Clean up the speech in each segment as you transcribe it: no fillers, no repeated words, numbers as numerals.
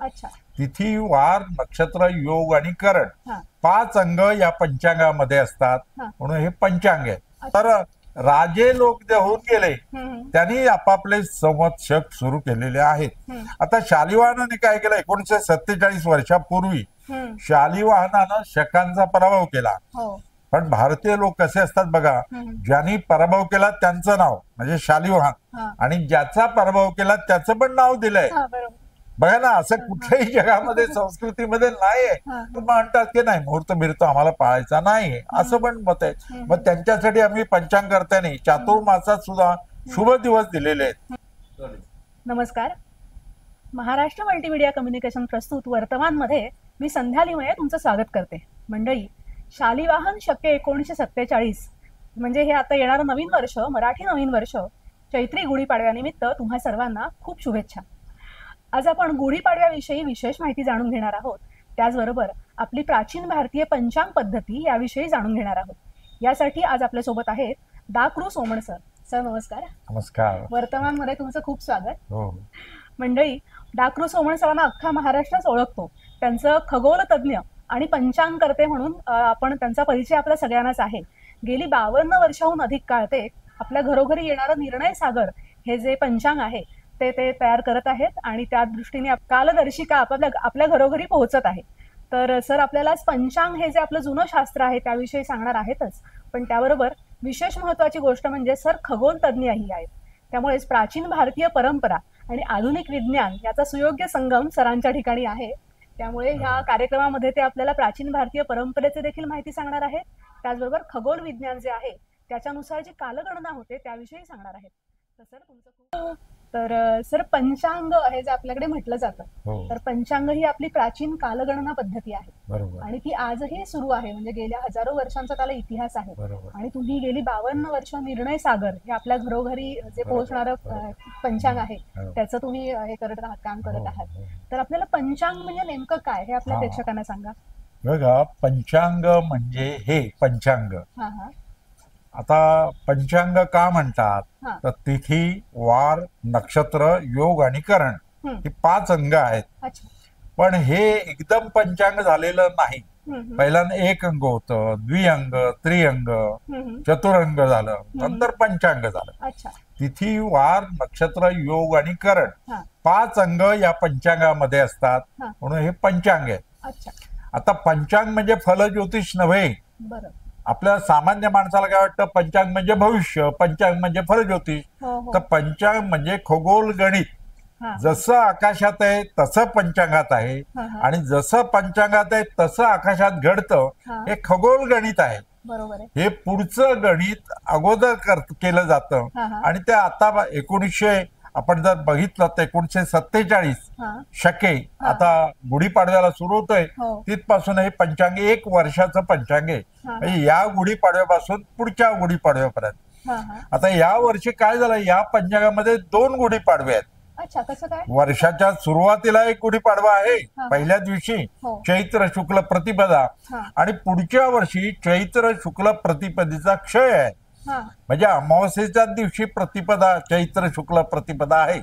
अच्छा. तिथी, वार, नक्षत्र, योग आणि करण हा. 5 अंग या पंचांगामध्ये असतात. हा. म्हणून हे पंचांग आहे. अच्छा. तर राजे लोक जे होऊन गेले हम्म. त्यांनी आपापले संवत्सक सुरू केलेले आहेत. हम्म. आता शालिवाहनाने काय केलं, 1947 वर्षापूर्वी हम्म. शालिवाहनानं शकांचा पराभव केला. हो. पण भारतीय लोक कसे असतात बघा, हम्म. ज्यांनी पराभव केला त्यांचं नाव म्हणजे शालिवाहन, हा. आणि ज्याचा पराभव केला त्याचं पण नाव दिलंय. हा, बरोबर. बघा ना, असं कुठल्याही जगामध्ये संस्कृतीमध्ये नाहीये. हा. म्हणतात की नाही, मुहूर्त बिहूर्त आम्हाला पाळायचा नाही, असं पण मत आहे. मग त्यांच्यासाठी आम्ही पंचांगकर्त्यांनी चातुर्मासात सुद्धा शुभ दिवस दिलेले आहेत. नमस्कार. महाराष्ट्र मल्टीमीडिया कम्युनिकेशन प्रस्तुत वर्तमान मध्ये मी संध्या लिमये तुमचं स्वागत करते. मंडळी, शालिवाहन शके 1947 म्हणजे हे आता येणारं नवीन वर्ष, मराठी नवीन वर्ष, चैत्री गुढीपाडव्यानिमित्त तुम्हा सर्वांना खूप शुभेच्छा. आज आपण गुढीपाडव्याविषयी विशेष माहिती जाणून घेणार आहोत. त्याचबरोबर आपली प्राचीन भारतीय पंचांग पद्धती याविषयी जाणून घेणार आहोत. यासाठी आज आपल्यासोबत आहेत डा.कृ. सोमण सर. सर नमस्कार. नमस्कार. वर्तमान मध्ये तुमचं खूप स्वागत. हो. मंडळी, डा.कृ. सोमण सरांना अख्खा महाराष्ट्रच ओळखतो. त्यांचं खगोल तज्ज्ञ आणि पंचांगकर्ते म्हणून आपण त्यांचा परिचय आपल्या सगळ्यांनाच आहे. गेली 52 वर्षाहून अधिक काळ ते आपल्या घरोघरी येणारं निर्णय सागर हे जे पंचांग आहे ते तयार करत आहेत आणि त्या दृष्टीने कालदर्शिका आपल्या घरोघरी पोहोचत आहे. तर सर, आपल्याला पंचांग हे जे आपलं जुनं शास्त्र आहे त्याविषयी सांगणार आहेतच, पण त्याबरोबर विशेष महत्वाची गोष्ट म्हणजे सर खगोल तज्ज्ञही आहेत. त्यामुळेच प्राचीन भारतीय परंपरा आणि आधुनिक विज्ञान याचा सुयोग्य संगम सरांच्या ठिकाणी आहे. त्यामुळे ह्या कार्यक्रमामध्ये ते आपल्याला प्राचीन भारतीय परंपरेचे देखील माहिती सांगणार आहेत. त्याचबरोबर खगोल विज्ञान जे आहे त्याच्यानुसार जी कालगणना होते त्याविषयी सांगणार आहेत. तर सर तुमचं खूप. तर सर, पंचांग हे जे आपल्याकडे म्हटलं जातं, तर पंचांग ही आपली प्राचीन कालगणना पद्धती आहे. बरोबर. आणि ती आजही सुरू आहे. म्हणजे गेल्या हजारो वर्षांचा त्याला इतिहास आहे. बरोबर. आणि तुम्ही गेली 52 वर्ष निर्णय सागर हे आपल्या घरोघरी जे पोहोचणारं पंचांग आहे त्याचं तुम्ही हे करत आहात, काम करत आहात. तर आपल्याला पंचांग म्हणजे नेमकं काय हे आपल्या प्रेक्षकांना सांगा. बघा, पंचांग म्हणजे हे पंचांग. हा हा. आता पंचांग का म्हणतात, तर तिथी, वार, नक्षत्र, योग आणि करण ही 5 अंग आहेत. अच्छा. पण हे एकदम पंचांग झालेलं नाही. पहिल्यांदा 1 अंग होतं, द्विअंग, त्रिअंग, चतुरंग झालं, नंतर पंचांग झालं. अच्छा. तिथी, वार, नक्षत्र, योग आणि करण 5 अंग या पंचांगामध्ये असतात. म्हणून हे पंचांग आहे. अच्छा. आता पंचांग म्हणजे फलज्योतिष नव्हे. बरं. आपल्या सामान्य माणसाला काय वाटतं, पंचांग म्हणजे भविष्य, पंचांग म्हणजे फलज्योतिष. तर पंचांग म्हणजे खगोल गणित. जसं आकाशात आहे तसं पंचांगात आहे, आणि जसं पंचांगात आहे तसं आकाशात घडतं हे खगोल गणित आहे. बरोबर आहे. हे पुढचं गणित अगोदर केलं जातं. आणि ते आता 1900 आपण जर बघितलं तर 1947 शके आता गुढीपाडव्याला सुरू होतोय, तिथपासून हे पंचांग 1 वर्षाचं पंचांग आहे. म्हणजे या गुढीपाडव्यापासून पुढच्या गुढीपाडव्यापर्यंत. आता या वर्षी काय झालं, या पंचांगामध्ये 2 गुढीपाडवे आहेत. अच्छा, कसं काय? वर्षाच्या सुरुवातीला एक गुढीपाडवा आहे, पहिल्या दिवशी चैत्र शुक्ल प्रतिपदा, आणि पुढच्या वर्षी चैत्र शुक्ल प्रतिपदेचा क्षय आहे. म्हणजे अमावस्येच्या दिवशी प्रतिपदा, चैत्र शुक्ल प्रतिपदा आहे.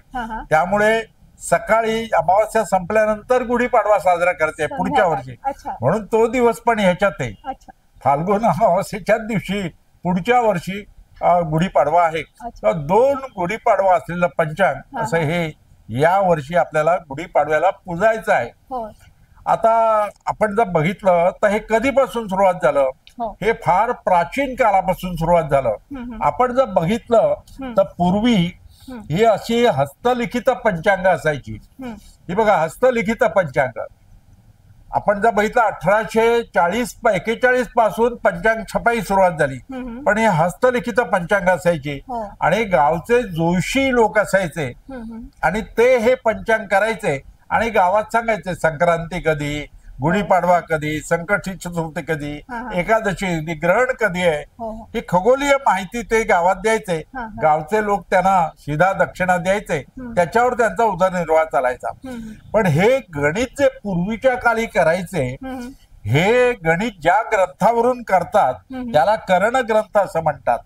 त्यामुळे सकाळी अमावस्या संपल्यानंतर गुढीपाडवा साजरा करते पुढच्या वर्षी. म्हणून तो दिवस पण ह्याच्यात आहे. फाल्गुन अमावस्येच्या दिवशी पुढच्या वर्षी गुढीपाडवा आहे. तर 2 गुढीपाडवा असलेलं पंचांग असं हे या वर्षी आपल्याला गुढीपाडव्याला पुजायचं आहे. आता आपण जर बघितलं तर हे कधीपासून सुरुवात झालं, हे फार प्राचीन काळापासून सुरुवात झालं. आपण जर बघितलं तर पूर्वी ही अशी हस्तलिखित पंचांग असायची. ही बघा, हस्तलिखित पंचांग. आपण जर बघितलं 1840-41 पासून पंचांग छपाई सुरुवात झाली. पण हे हस्तलिखित पंचांग असायची, आणि गावचे जोशी लोक असायचे, आणि ते हे पंचांग करायचे आणि गावात सांगायचे संक्रांती कधी, गुढीपाडवा कधी, संकट चतुर्थी कधी, एकादशी, ग्रहण कधी आहे, ही खगोलीय माहिती ते गावात द्यायचे. गावचे लोक त्यांना शिधा दक्षिणा द्यायचे, त्याच्यावर त्यांचा उदरनिर्वाह चालायचा. पण हे गणित जे पूर्वीच्या काळी करायचे, हे गणित ज्या ग्रंथावरून करतात त्याला करण ग्रंथ असं म्हणतात.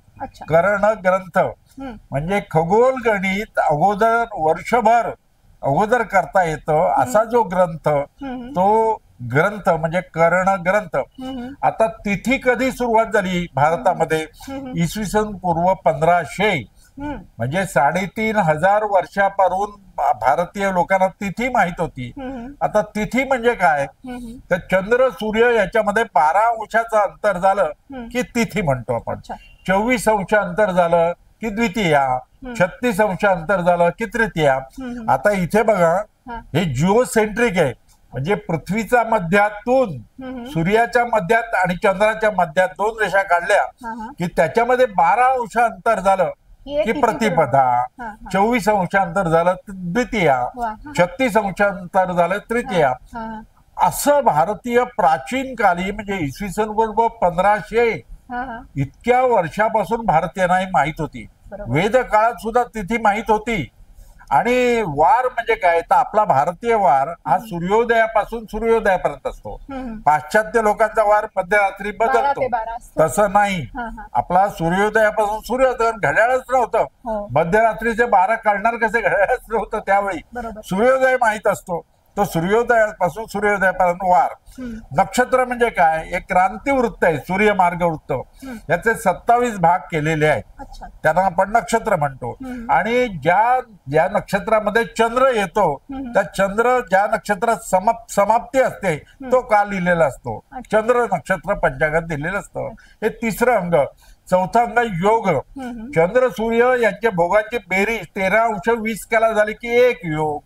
करण ग्रंथ म्हणजे खगोल गणित अगोदर वर्षभर अगोदर करता येतं असा जो ग्रंथ, तो ग्रंथ म्हणजे कर्ण ग्रंथ. आता तिथी कधी सुरुवात झाली भारतामध्ये? इसवी सन पूर्व 1500, म्हणजे 3,500 वर्षापासून भारतीय लोकांना तिथी माहित होती. आता तिथी म्हणजे काय? तर चंद्र सूर्य याच्यामध्ये 12 अंशाचं अंतर झालं की तिथी म्हणतो आपण. 24 अंश अंतर झालं की द्वितीया, 36 अंश अंतर झालं की तृतीया. आता इथे बघा, हे जिओसेंट्रिक आहे, म्हणजे पृथ्वीच्या मध्यातून सूर्याच्या मध्यात आणि चंद्राच्या मध्यात 2 रेषा काढल्या की त्याच्यामध्ये 12 अंश अंतर झालं की प्रतिपदा, 24 अंश अंतर झालं द्वितीया, 36 अंश अंतर झालं तृतीया. असं भारतीय प्राचीन काली म्हणजे इसवी सन पूर्व 1500 इतक्या वर्षापासून भारतीयांना ही माहित होती. वेद काळात सुद्धा तिथी माहित होती. आणि वार म्हणजे काय? तर आपला भारतीय वार हा सूर्योदयापासून सूर्योदयापर्यंत असतो. पाश्चात्य लोकांचा वार मध्यरात्री बदलतो, तसं नाही. आपला सूर्योदयापासून सूर्योदय, घड्याळच नव्हतं. मध्यरात्रीचे 12 काढणार कसे? घड्याळच नव्हतं त्यावेळी. सूर्योदय माहित असतो, तो सूर्योदयापासून सूर्योदयापर्यंत वार. नक्षत्र म्हणजे काय? एक क्रांतिवृत्त आहे, सूर्यमार्ग वृत्त. याचे 27 भाग केलेले आहेत, त्यांना आपण नक्षत्र म्हणतो. आणि ज्या नक्षत्रामध्ये चंद्र येतो, त्या चंद्र ज्या नक्षत्रात समाप्ती असते तो काल लिहिलेला असतो. चंद्र नक्षत्र पंचांगात दिलेलं असतं. हे तिसरं अंग. चौथा अंग योग. चंद्र सूर्य यांच्या भोगाची बेरीज 13 अंश 20 काला झाली की 1 योग,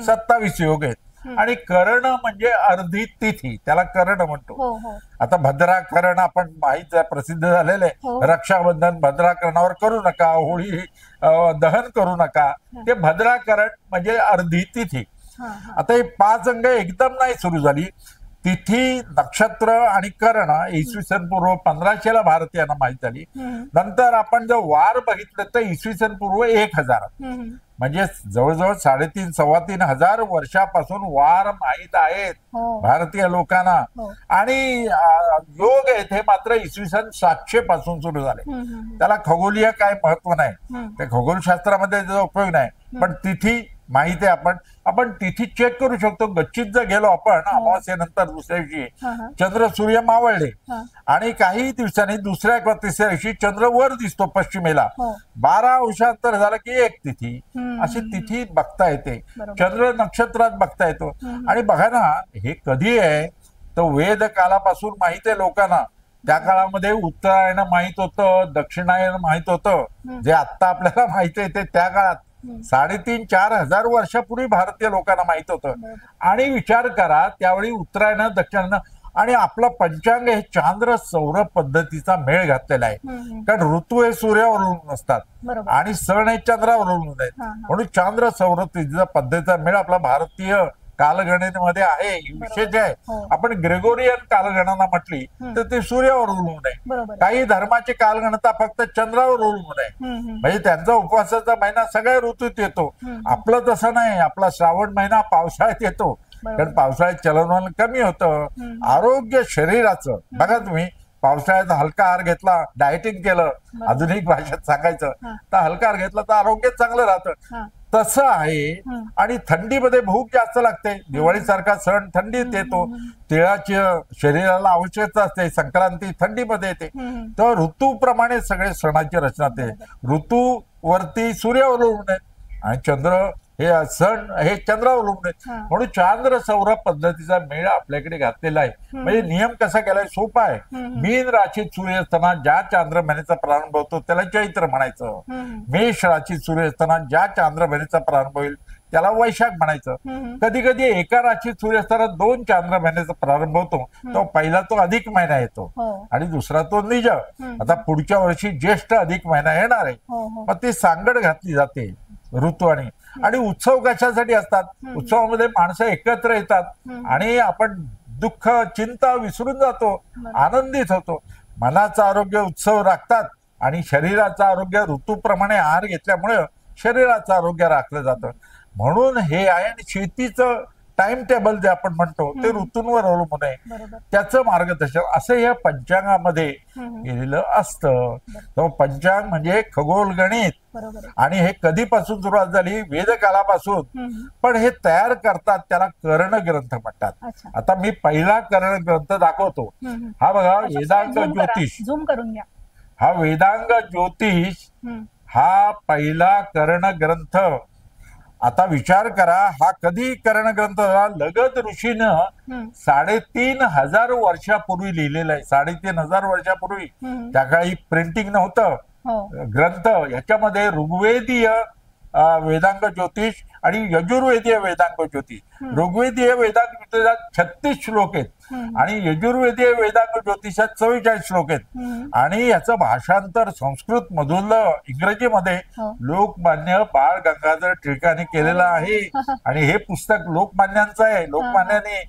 27 योग आहेत. आणि कर्ण म्हणजे अर्धी तिथी, त्याला कर्ण म्हणतो. आता भद्रा कर्ण आपण माहित प्रसिद्ध झालेले. रक्षाबंधन भद्रा कर्णावर करू नका, होळी दहन करू नका, ते भद्रा कर्ण म्हणजे अर्धी तिथी. आता हे 5 अंग एकदम नाही सुरू झाली. तिथी, नक्षत्र आणि कर्ण इसवी सन पूर्व 1500 भारतीयांना माहित झाली. नंतर आपण जर वार बघितलं तर इसवी सन पूर्व 1000, म्हणजे जवळजवळ 3,500-3,400 वर्षापासून वार माहीत आहेत भारतीय लोकांना. आणि योग आहेत हे मात्र इसवी सन 700 पासून सुरू झाले. त्याला खगोलीय काय महत्व नाही, ते खगोलशास्त्रामध्ये त्याचा उपयोग नाही. पण तिथी माहिती आहे. आपण तिथी चेक करू शकतो. गच्चीत जर गेलो आपण अमावास्येनंतर दुसऱ्या दिवशी चंद्र सूर्य मावळले आणि काही दिवसांनी दुसऱ्या किंवा तिसऱ्या दिवशी चंद्र वर दिसतो पश्चिमेला, 12 अंशांतर झालं की 1 तिथी. अशी तिथी बघता येते, चंद्र नक्षत्रात बघता येतो. आणि बघा ना, हे कधी आहे तर वेद कालापासून माहिती आहे लोकांना. त्या काळामध्ये उत्तरायण माहित होतं, दक्षिणायन माहित होतं. जे आता आपल्याला माहिती आहे ते त्या काळात 3,500-4,000 वर्षापूर्वी भारतीय लोकांना माहित होतं. आणि विचार करा, त्यावेळी उत्तरायण दक्षिणायन आणि आपलं पंचांग हे चांद्र सौर पद्धतीचा मेळ घातलेला आहे. कारण ऋतू हे सूर्यावर अवलंबून असतात आणि सण हे चंद्रावर अवलंबून आहेत. म्हणून चांद्र सौर पद्धतीचा मेळ आपला भारतीय कालगणनेमध्ये आहे, विशेष आहे. आपण ग्रेगोरियन कालगणना म्हटली तर ते सूर्यावर अवलंबून आहे. काही धर्माची कालगणना फक्त चंद्रावर अवलंबून आहे. म्हणजे त्यांचा उपवासाचा महिना सगळ्या ऋतूत येतो. आपलं तसं नाही. आपला श्रावण महिना पावसाळ्यात येतो, कारण पावसाळ्यात चलनवलन कमी होतं. आरोग्य शरीराचं बघा तुम्ही, पावसाळ्यात हलका आहार घेतला, डायटिंग केलं, आधुनिक भाषेत सांगायचं तर हलका आहार घेतला तर आरोग्य चांगलं राहतं. तसं आहे. आणि थंडीमध्ये भूक जास्त लागते. दिवाळीसारखा सण थंडीत येतो, तिळाची शरीराला आवश्यकता असते. संक्रांती थंडीमध्ये येते. तर ऋतूप्रमाणे सगळे सणाची रचना ते ऋतूवरती सूर्यावर अवलंबून आहेत आणि चंद्र हे सण हे चंद्रावर अवलंबून आहेत. म्हणून चांद्र सौर पद्धतीचा मेळ आपल्याकडे घातलेला आहे. म्हणजे नियम कसा केलाय? सोपा आहे. मीन राशीत सूर्य असताना ज्या चांद्र महिन्याचा प्रारंभ होतो त्याला चैत्र म्हणायचं. मेष राशीत सूर्य असताना ज्या चांद्र महिन्याचा प्रारंभ होईल त्याला वैशाख म्हणायचं. कधी कधी एका राशीत सूर्य असताना 2 चांद्र महिन्याचा प्रारंभ होतो, तो पहिला तो अधिक महिना येतो आणि दुसरा तो निज. आता पुढच्या वर्षी ज्येष्ठ अधिक महिना येणार आहे. मग ती सांगड घातली जाते ऋतू. आणि उत्सव कशासाठी असतात? उत्सवामध्ये माणसं एकत्र येतात आणि आपण दुःख चिंता विसरून जातो, आनंदित होतो. मनाचं आरोग्य उत्सव राखतात आणि शरीराचं आरोग्य ऋतूप्रमाणे आहार घेतल्यामुळे शरीराचं आरोग्य राखलं जातं. म्हणून हे आहे. आणि शेतीचं टाइम टेबल जे आपण म्हणतो ते ऋतूंवर अवलंबून आहे, त्याचं मार्गदर्शन असं या पंचांगामध्ये केलेलं असतं. तर पंचांग म्हणजे खगोल गणित, आणि हे कधीपासून सुरुवात झाली? वेदकाळापासून. पण हे तयार करतात त्याला कर्ण ग्रंथ म्हणतात. आता मी पहिला कर्ण ग्रंथ दाखवतो. हा बघा, वेदांग ज्योतिष. झूम करून घ्या. हा वेदांग ज्योतिष हा पहिला कर्ण ग्रंथ. आता विचार करा, हा कधी कर्ण ग्रंथ झाला? लगद ऋषीनं 3,500 वर्षापूर्वी लिहिलेला आहे. 3,500 वर्षापूर्वी. त्या काळी प्रिंटिंग नव्हतं. ग्रंथ याच्यामध्ये ऋग्वेदीय वेदांग ज्योतिष आणि यजुर्वेदीय वेदांग ज्योतिष. ऋग्वेदीय वेदांग ज्योतिषात 36 श्लोक आहेत आणि यजुर्वेदीय वेदांग ज्योतिषात 44 श्लोक आहेत. आणि याचं भाषांतर संस्कृत मधून इंग्रजीमध्ये लोकमान्य बाळ गंगाधर टिळकांनी केलेलं आहे. आणि हे पुस्तक लोकमान्यांचं आहे. लोकमान्याने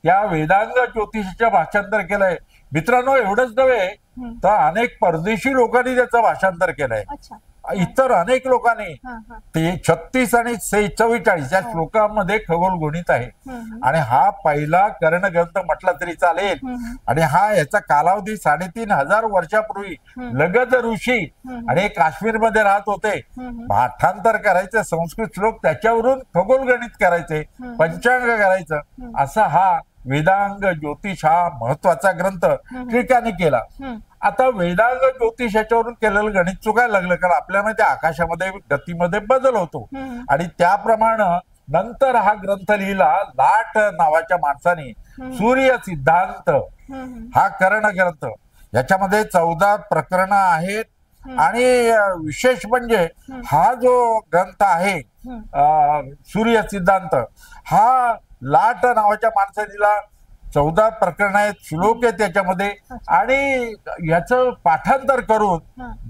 या वेदांग ज्योतिषाचं भाषांतर केलंय. मित्रांनो, एवढंच नव्हे तर अनेक परदेशी लोकांनी त्याचं भाषांतर केलंय. इतर अनेक लोकांनी. ते 36 आणि 44 या श्लोकांमध्ये खगोल गणित आहे. आणि हा पहिला कर्ण ग्रंथ म्हटला तरी चालेल. आणि हा याचा कालावधी 3,500 वर्षापूर्वी लगद ऋषी आणि काश्मीरमध्ये राहत होते. भाषांतर करायचे संस्कृत श्लोक, त्याच्यावरून खगोल गणित करायचे, पंचांग करायचं. असा हा वेदांग ज्योतिष हा महत्वाचा ग्रंथ टिळकाने केला. आता वेदांग ज्योतिष याच्यावरून केलेलं गणित चुकायला लागलं, कारण आपल्या माहिती आकाशामध्ये गतीमध्ये बदल होतो. आणि त्याप्रमाणे नंतर हा ग्रंथ लिहिला लाट नावाच्या माणसाने. सूर्य सिद्धांत हा कर्ण ग्रंथ. याच्यामध्ये 14 प्रकरणं आहेत. आणि विशेष म्हणजे हा जो ग्रंथ आहे सूर्य सिद्धांत, हा लाट नावाच्या माणसाला 14 प्रकरण आहेत, श्लोक आहेत त्याच्यामध्ये. आणि याचं पाठांतर करून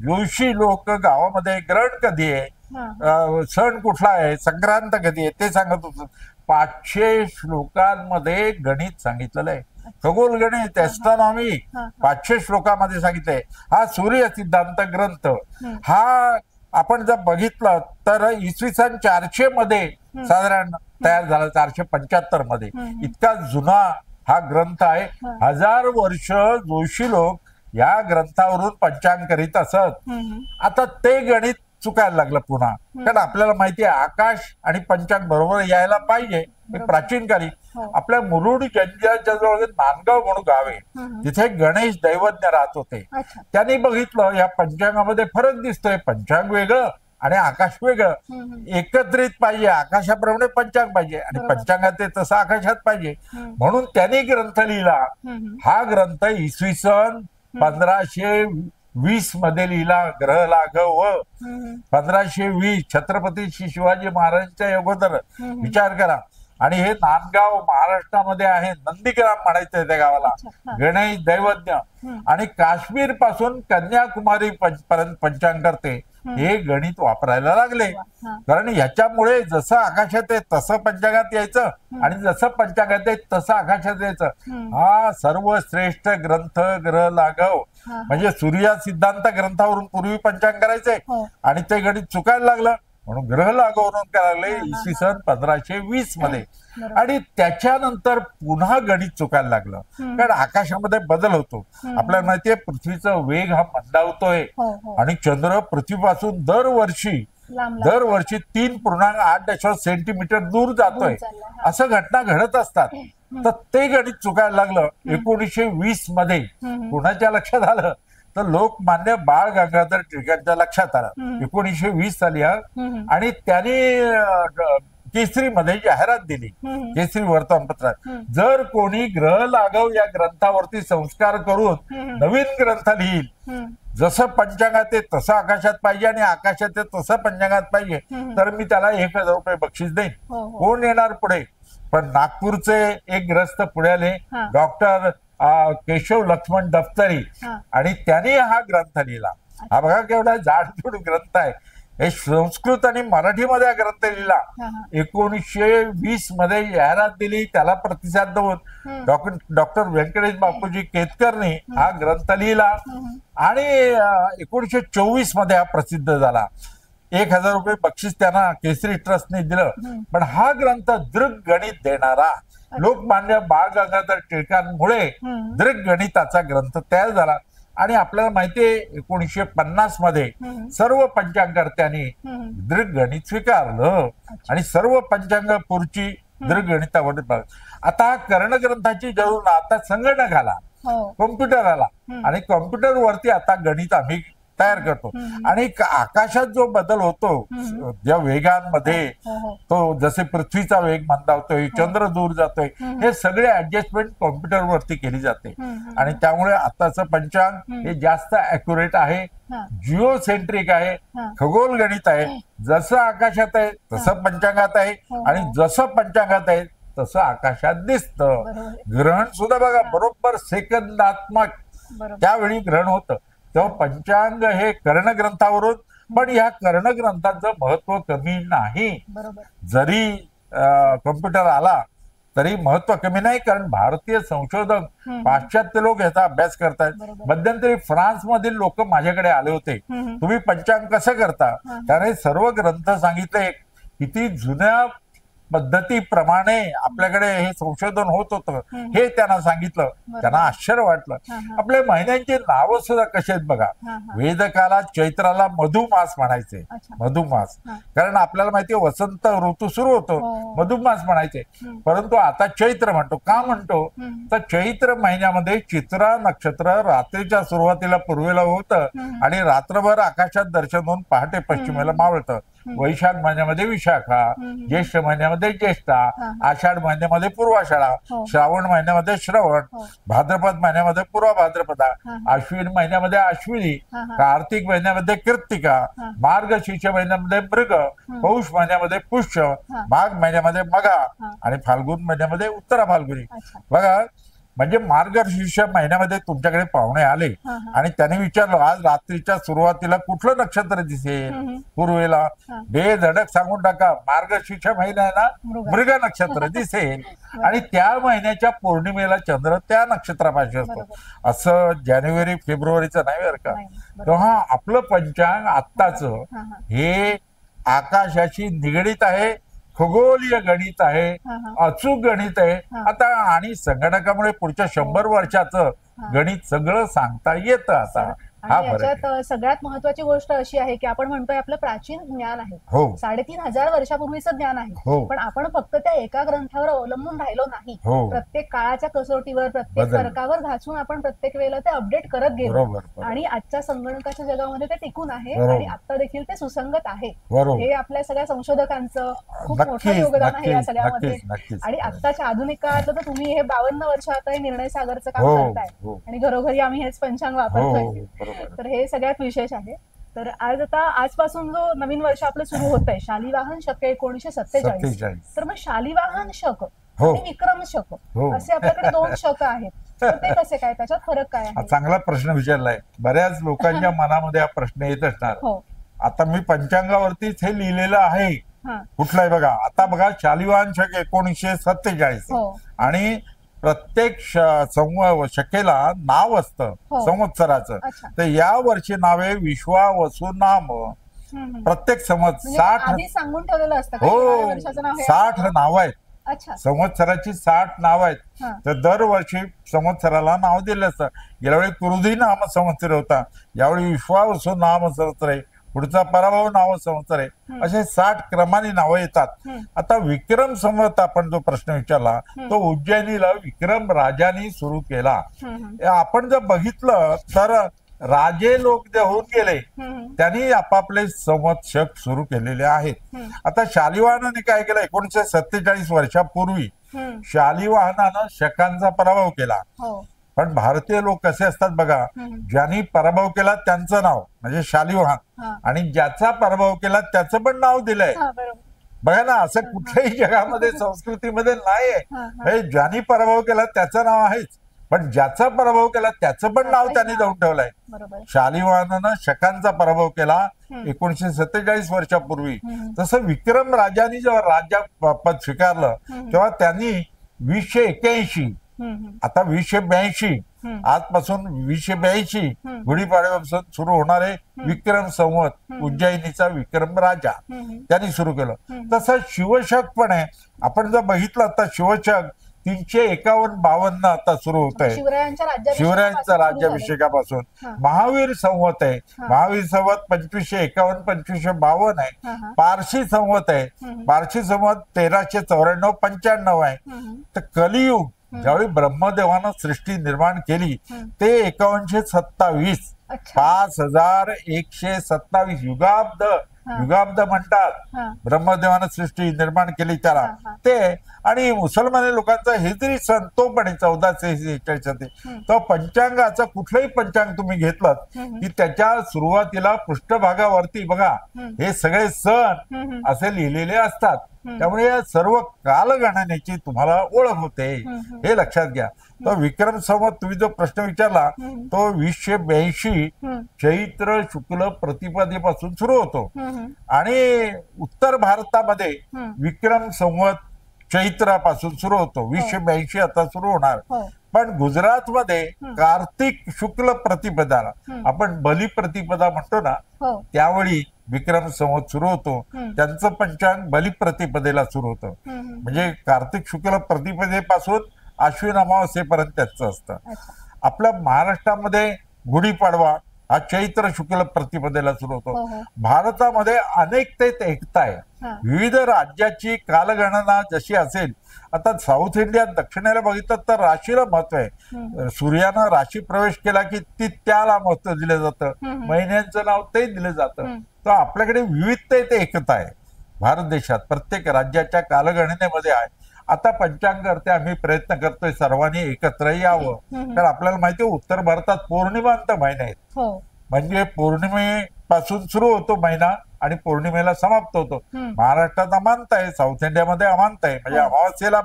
जोशी लोक गावामध्ये ग्रहण कधी आहे, सण कुठला आहे, संक्रांत कधी आहे ते सांगत होत. 500 श्लोकांमध्ये गणित सांगितलेलं आहे. खगोल गणित, एस्ट्रॉनॉमी 500 श्लोकांमध्ये सांगितलंय. हा सूर्य सिद्धांत ग्रंथ हा आपण जर बघितलं तर इसवी सन 400 मध्ये साधारण तयार झाला. 475 मध्ये. इतका जुना हा ग्रंथ आहे. 1000 वर्ष जोशी लोक या ग्रंथावरून पंचांग करीत असत. आता ते गणित चुकायला लागलं पुन्हा, कारण आपल्याला माहिती आहे आकाश आणि पंचांग बरोबर यायला पाहिजे. प्राचीन काळी आपल्या मुरुड जंजिराच्या जवळ नांदगाव म्हणून गाव आहे, तिथे गणेश दैवज्ञ राहत होते. त्यांनी बघितलं या पंचांगामध्ये फरक दिसतोय. पंचांग वेगळं आणि आकाश वेगळं. एकत्रित पाहिजे, आकाशाप्रमाणे पंचांग पाहिजे आणि पंचांगात ते तसं आकाशात पाहिजे. म्हणून त्यांनी ग्रंथ लिहिला. हा ग्रंथ इसवी सन 1520 मध्ये लिहिला. ग्रह लाघव 1520 छत्रपती शिवाजी महाराजांच्या अगोदर. विचार करा. आणि हे नांदगाव महाराष्ट्रामध्ये आहे. नंदीग्राम म्हणायचं त्या गावाला. गणेश दैवज्ञ. आणि काश्मीर पासून कन्याकुमारी पर्यंत पंचांग करते. हे गणित वापरायला लागले, कारण याच्यामुळे जसं आकाशात आहे तसं पंचांगात यायचं आणि जसं पंचांगात आहे तसं आकाशात यायचं. हा सर्वश्रेष्ठ ग्रंथ ग्रह लाघव म्हणजे सूर्य सिद्धांत ग्रंथावरून पूर्वी पंचांग करायचे आणि ते गणित चुकायला लागलं, म्हणून ग्रह लागवून करायला लागले इसवी सन 1520 मध्ये. आणि त्याच्यानंतर पुन्हा गणित चुकायला लागलं, कारण आकाशामध्ये बदल होतो. आपल्याला माहितीये पृथ्वीचा वेग हा मंदावतोय आणि चंद्र पृथ्वीपासून दरवर्षी 3.8 सेंटीमीटर दूर जातोय. असं घटना घडत असतात. तर ते गणित चुकायला लागलं 1920 मध्ये. कुणाच्या लक्षात आलं तर लोकमान्य बाळ गंगाधर टिळकांच्या लक्षात आलं. 1920 साली. आणि त्याने केसरी मध्ये जाहिरात दिली, केसरी वर्तमानपत्रात, जर कोणी ग्रह लाघव या ग्रंथावरती संस्कार करून नवीन ग्रंथ लिहिल, जसं पंचांगात आहे तसं आकाशात पाहिजे आणि आकाशात आहे तसं पंचांगात पाहिजे, तर मी त्याला 1000 रुपये बक्षीस देईन. कोण येणार पुढे? पण नागपूरचे एक ग्रस्त पुढे आले, डॉक्टर केशव लक्ष्मण दफ्तरी, आणि त्याने हा ग्रंथ लिहिला. हा बघा केवढा जाडजूड ग्रंथ आहे. हे संस्कृत आणि मराठीमध्ये हा ग्रंथ लिहिला. 1920 मध्ये जाहिरात दिली, त्याला प्रतिसाद देऊन डॉक्टर व्यंकटेश बापूजी केतकरने हा ग्रंथ लिहिला आणि 1924 मध्ये हा प्रसिद्ध झाला. 1000 रुपये बक्षीस त्यांना केसरी ट्रस्टने दिलं. पण हा ग्रंथ दृग गणित देणारा लोकमान्य बाळ गंगाधर टिळकांमुळे दृग गणिताचा ग्रंथ तयार झाला. आणि आपल्याला माहितीये 1950 मध्ये सर्व पंचांगकर्त्यांनी दृग गणित स्वीकारलं आणि सर्व पंचांग पुढची दृग गणितावर. आता कर्णग्रंथाची जरूर आता संगणक आला, कॉम्प्युटर आला आणि कॉम्प्युटर वरती आता गणित आम्ही तयार करतो. आणि आकाशात जो बदल होतो ज्या वेगांमध्ये, तो जसे पृथ्वीचा वेग मंदावतोय, चंद्र दूर जातोय, हे सगळे ऍडजस्टमेंट कॉम्प्युटर वरती केली जाते. आणि त्यामुळे आताचं पंचांग हे जास्त अॅक्युरेट आहे, जिओसेंट्रिक आहे, खगोल गणित आहे. जसं आकाशात आहे तसं पंचांगात आहे आणि जसं पंचांगात आहे तसं आकाशात दिसतं. ग्रहण सुद्धा बघा बरोबर सेकंदात्मक त्यावेळी ग्रहण होतं. तेव्हा पंचांग हे कर्णग्रंथावरून, पण या कर्णग्रंथाचं महत्व कमी नाही. जरी कॉम्प्युटर आला तरी महत्व कमी नाही, कारण भारतीय संशोधक पाश्चात्य लोक याचा अभ्यास करतायत. मध्यंतरी फ्रान्स मधील लोक माझ्याकडे आले होते, तुम्ही पंचांग कसं करता? त्याने सर्व ग्रंथ सांगितले, किती जुन्या पद्धतीप्रमाणे आपल्याकडे हे संशोधन होत होतं हे त्यांना सांगितलं. त्यांना आश्चर्य वाटलं. आपल्या महिन्यांची नावं सुद्धा कशी आहेत बघा. वेदकालात चैत्राला मधुमास म्हणायचे, मधुमास, कारण आपल्याला माहितीये वसंत ऋतू सुरू होतो, मधुमास म्हणायचे. परंतु आता चैत्र म्हणतो. का म्हणतो तर चैत्र महिन्यामध्ये चित्रा नक्षत्र रात्रीच्या सुरुवातीला पूर्वेला होतं आणि रात्रभर आकाशात दर्शन होऊन पहाटे पश्चिमेला मावळतं. वैशाख महिन्यामध्ये विशाखा, ज्येष्ठ महिन्यामध्ये ज्येष्ठा, आषाढ महिन्यामध्ये पूर्वाषाढा, श्रावण महिन्यामध्ये श्रवण, भाद्रपद महिन्यामध्ये पूर्व भाद्रपदा, अश्विन महिन्यामध्ये अश्विनी, कार्तिक महिन्यामध्ये कृत्तिका, मार्गशीर्ष महिन्यामध्ये मृग, पौष महिन्यामध्ये पुष्य, माघ महिन्यामध्ये मघा आणि फाल्गुन महिन्यामध्ये उत्तरा फाल्गुनी. बघा, म्हणजे मार्गशीर्ष महिन्यामध्ये तुमच्याकडे पाहुणे आले आणि त्याने विचारलं आज रात्रीच्या सुरुवातीला कुठलं नक्षत्र दिसेल पूर्वेला, बेधडक सांगून टाका मार्गशीर्ष महिना आहे ना, मृग नक्षत्र दिसेल. आणि त्या महिन्याच्या पौर्णिमेला चंद्र त्या नक्षत्रापाशी असतो. असं जानेवारी फेब्रुवारीचं नाही बरं का. तेव्हा आपलं पंचांग आत्ताच हे आकाशाशी निगडीत आहे, खगोलीय गणित आहे, अचूक गणित आहे. आता आणि संगणकामुळे पुढच्या 100 वर्षाचं गणित सगळं सांगता येतं आता. आणि याच्यात सगळ्यात महत्वाची गोष्ट अशी आहे की आपण म्हणतोय आपलं प्राचीन ज्ञान आहे, 3500 वर्षापूर्वीचं ज्ञान आहे, पण आपण फक्त त्या एका ग्रंथावर अवलंबून राहिलो नाही. प्रत्येक काळाच्या कसोटीवर, प्रत्येक तर्कावर घासून आपण प्रत्येक वेळेला ते अपडेट करत गेलो आणि आजच्या संगणकाच्या जगामध्ये ते टिकून आहे आणि आता देखील ते सुसंगत आहे. हे आपल्या सगळ्या संशोधकांचं खूप मोठं योगदान आहे या सगळ्यामध्ये. आणि आत्ताच्या आधुनिक काळातलं तर तुम्ही हे 52 वर्ष आता हे निर्णय सागरचं काम करताय आणि घरोघरी आम्ही हेच पंचांग वापरतोय. तर हे सगळ्यात विशेष आहे. तर आजपासून जो नवीन वर्ष आपलं सुरू होत आहे, शालिवाहन शक 1947. तर मग शालिवाहन शक आणि विक्रम शक असे आपल्याकडे 2 शक आहेत. तर ते कसे काय, त्याच्यात फरक काय आहे? चांगला प्रश्न विचारलाय. बऱ्याच लोकांच्या मनामध्ये हा प्रश्न येत असणार. आता मी पंचांगावरतीच हे लिहिलेलं आहे. कुठलं आहे बघा. आता बघा, शालिवाहन शक 1947 आणि प्रत्येक शकेला नाव असतं संवत्सराचं. तर या वर्षी नावे विश्वा वसु नाम. प्रत्येक संवत्सर 60 नाव आहेत. संवत्सराची 60 नाव आहेत. तर दरवर्षी संवत्सराला नाव दिलं असतं. यावेळी क्रुधी नाम संवत्सर होता, यावेळी विश्वा वसु नाम संवत्सर आहे, पुढचा पराभव नाव संवत्सर आहे. असे 60 क्रमाने नावं येतात. आता विक्रम संवत आपण जो प्रश्न विचारला तो उज्जैनीला विक्रम राजांनी सुरू केला. आपण जर बघितलं तर राजे लोक जे होऊन गेले त्यांनी आपापले संवत शक सुरू केलेले आहेत. आता शालिवाहनाने काय केलं, 1947 वर्षापूर्वी शालिवाहनानं शकांचा पराभव केला. पण भारतीय लोक कसे असतात बघा, ज्यांनी पराभव केला त्यांचं नाव म्हणजे शालिवाहन आणि ज्याचा पराभव केला त्याचं पण नाव दिलंय. बघा ना, असं कुठल्याही जगामध्ये संस्कृतीमध्ये नाहीये. ज्यांनी पराभव केला त्याचं नाव आहेच, पण ज्याचा पराभव केला त्याचं पण नाव त्यांनी जाऊन ठेवलंय. शालिवाहनानं शकांचा पराभव केला 1947 वर्षापूर्वी. तसं विक्रम राजांनी जेव्हा राज्य पद स्वीकारलं तेव्हा त्यांनी 2081, आता 2082 आजपासून 2082 गुढीपाडव्यापासून सुरू होणारे विक्रम संवत, उज्जैनीचा विक्रम राजा त्यांनी सुरू केलं. तसं शिवशक पण आहे. आपण जर बघितलं तर शिवशक 351-52 आता सुरू होत आहे शिवरायांच्या राज्याभिषेकापासून. महावीर संवत आहे, महावीर संवत 2551-2552 आहे. पारशी संवत आहे, पारशी संवत 1394-95 आहे. तर कलियुग ज्यावेळी ब्रह्मदेवानं सृष्टी निर्माण केली ते 5127, 5127 युगाब्द म्हणतात. ब्रह्मदेवानं सृष्टी निर्माण केली त्याला ते. आणि मुसलमानी लोकांचा हिजरी सण तो पण 1446. तो पंचांगाचा कुठलंही पंचांग तुम्ही घेतलं की त्याच्या सुरुवातीला पृष्ठभागावरती बघा हे सगळे सण असे लिहिलेले असतात. त्यामुळे या सर्व कालगणनेची तुम्हाला ओळख होते, हे लक्षात घ्या. तो विक्रम संवत तुम्ही जो प्रश्न विचारला तो 2082 चैत्र शुक्ल प्रतिपदेपासून सुरू होतो. आणि उत्तर भारतामध्ये विक्रम संवत चैत्रापासून सुरू होतो. 2082 आता सुरू होणार. पण गुजरातमध्ये कार्तिक शुक्ल प्रतिपदाला आपण बलिप्रतिपदा म्हणतो ना, त्यावेळी विक्रम संवत सुरू होतो. त्यांचं पंचांग बलिप्रतिपदेला सुरू होतं. म्हणजे कार्तिक शुक्ल प्रतिपदेपासून आश्विन अमावस्येपर्यंत त्याचं असतं. आपल्या महाराष्ट्रामध्ये गुढीपाडवा हा चैत्र शुक्ल प्रतिपदेला सुरू होतो. भारतामध्ये अनेकतेत एकता आहे. विविध राज्याची कालगणना जशी असेल, आता साऊथ इंडियात दक्षिणेला बघितलं तर राशीला महत्व आहे. सूर्यानं राशी प्रवेश केला की त्याला महत्व दिलं जातं, महिन्यांचं नाव ते दिलं जातं. तर आपल्याकडे विविधतेत एकता आहे भारत देशात. प्रत्येक राज्याच्या कालगणनेमध्ये आहे. आता पंचांगार्थे आम्ही प्रयत्न करतोय सर्वांनी एकत्र यावं. कारण आपल्याला माहिती आहे उत्तर भारतात पौर्णिमांत महिने आहेत. म्हणजे पौर्णिमेपासून सुरू होतो महिना आणि पौर्णिमेला समाप्त होतो. महाराष्ट्रात अमांत आहे, साऊथ इंडियामध्ये अमांत आहे. म्हणजे अमावस्येला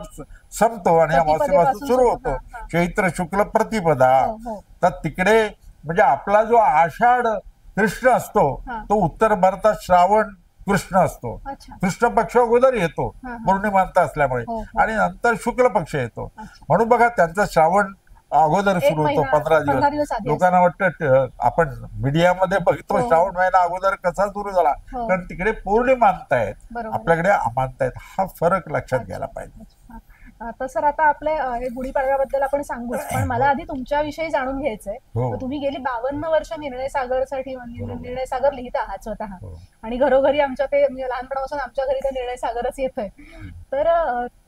संपतो आणि अमावस्येपासून सुरू होतो चैत्र शुक्ल प्रतिपदा. तर तिकडे म्हणजे आपला जो आषाढ कृष्ण असतो तो उत्तर भारतात श्रावण कृष्ण असतो. कृष्ण पक्ष अगोदर येतो पौर्णिमांत असल्यामुळे आणि नंतर शुक्ल पक्ष येतो. म्हणून बघा त्यांचा श्रावण अगोदर सुरू होतो 15 दिवस. लोकांना वाटतं आपण मीडियामध्ये बघतो श्रावण महिना अगोदर कसा सुरू झाला, कारण तिकडे पौर्णिमा आहेत, आपल्याकडे अमांत आहेत. हा फरक लक्षात घ्यायला पाहिजे. सर आता आपल्या हे गुढीपाडव्याबद्दल आपण सांगूच, पण मला आधी तुमच्याविषयी जाणून घ्यायचंय. तुम्ही गेली 52 वर्ष निर्णय सागरसाठी निर्णय सागर लिहित आहात स्वतः, आणि घरोघरी आमच्या ते लहानपणापासून आमच्या घरी ते निर्णय सागरच येतोय. तर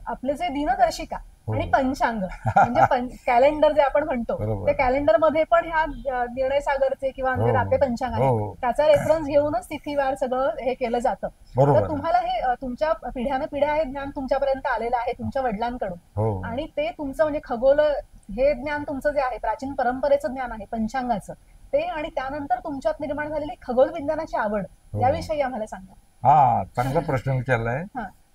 आपले जे दिनदर्शिका आणि पंचांग म्हणजे कॅलेंडर जे आपण म्हणतो, त्या कॅलेंडर मध्ये पण ह्या निर्णय सागरचे किंवा आपले पंचांग आहे त्याचा रेफरन्स घेऊनच तिथीवार सगळं हे केलं जातं. तर तुम्हाला हे तुमच्या पिढ्यानं पिढ्या हे ज्ञान तुमच्यापर्यंत आलेलं आहे तुमच्या वडिलांकडून, आणि ते तुमचं म्हणजे खगोल हे ज्ञान तुमचं जे आहे प्राचीन परंपरेचं ज्ञान आहे पंचांगाचं ते, आणि त्यानंतर तुमच्यात निर्माण झालेली खगोल विज्ञानाची आवड, याविषयी आम्हाला सांगा. हा, चांगला प्रश्न विचारलाय.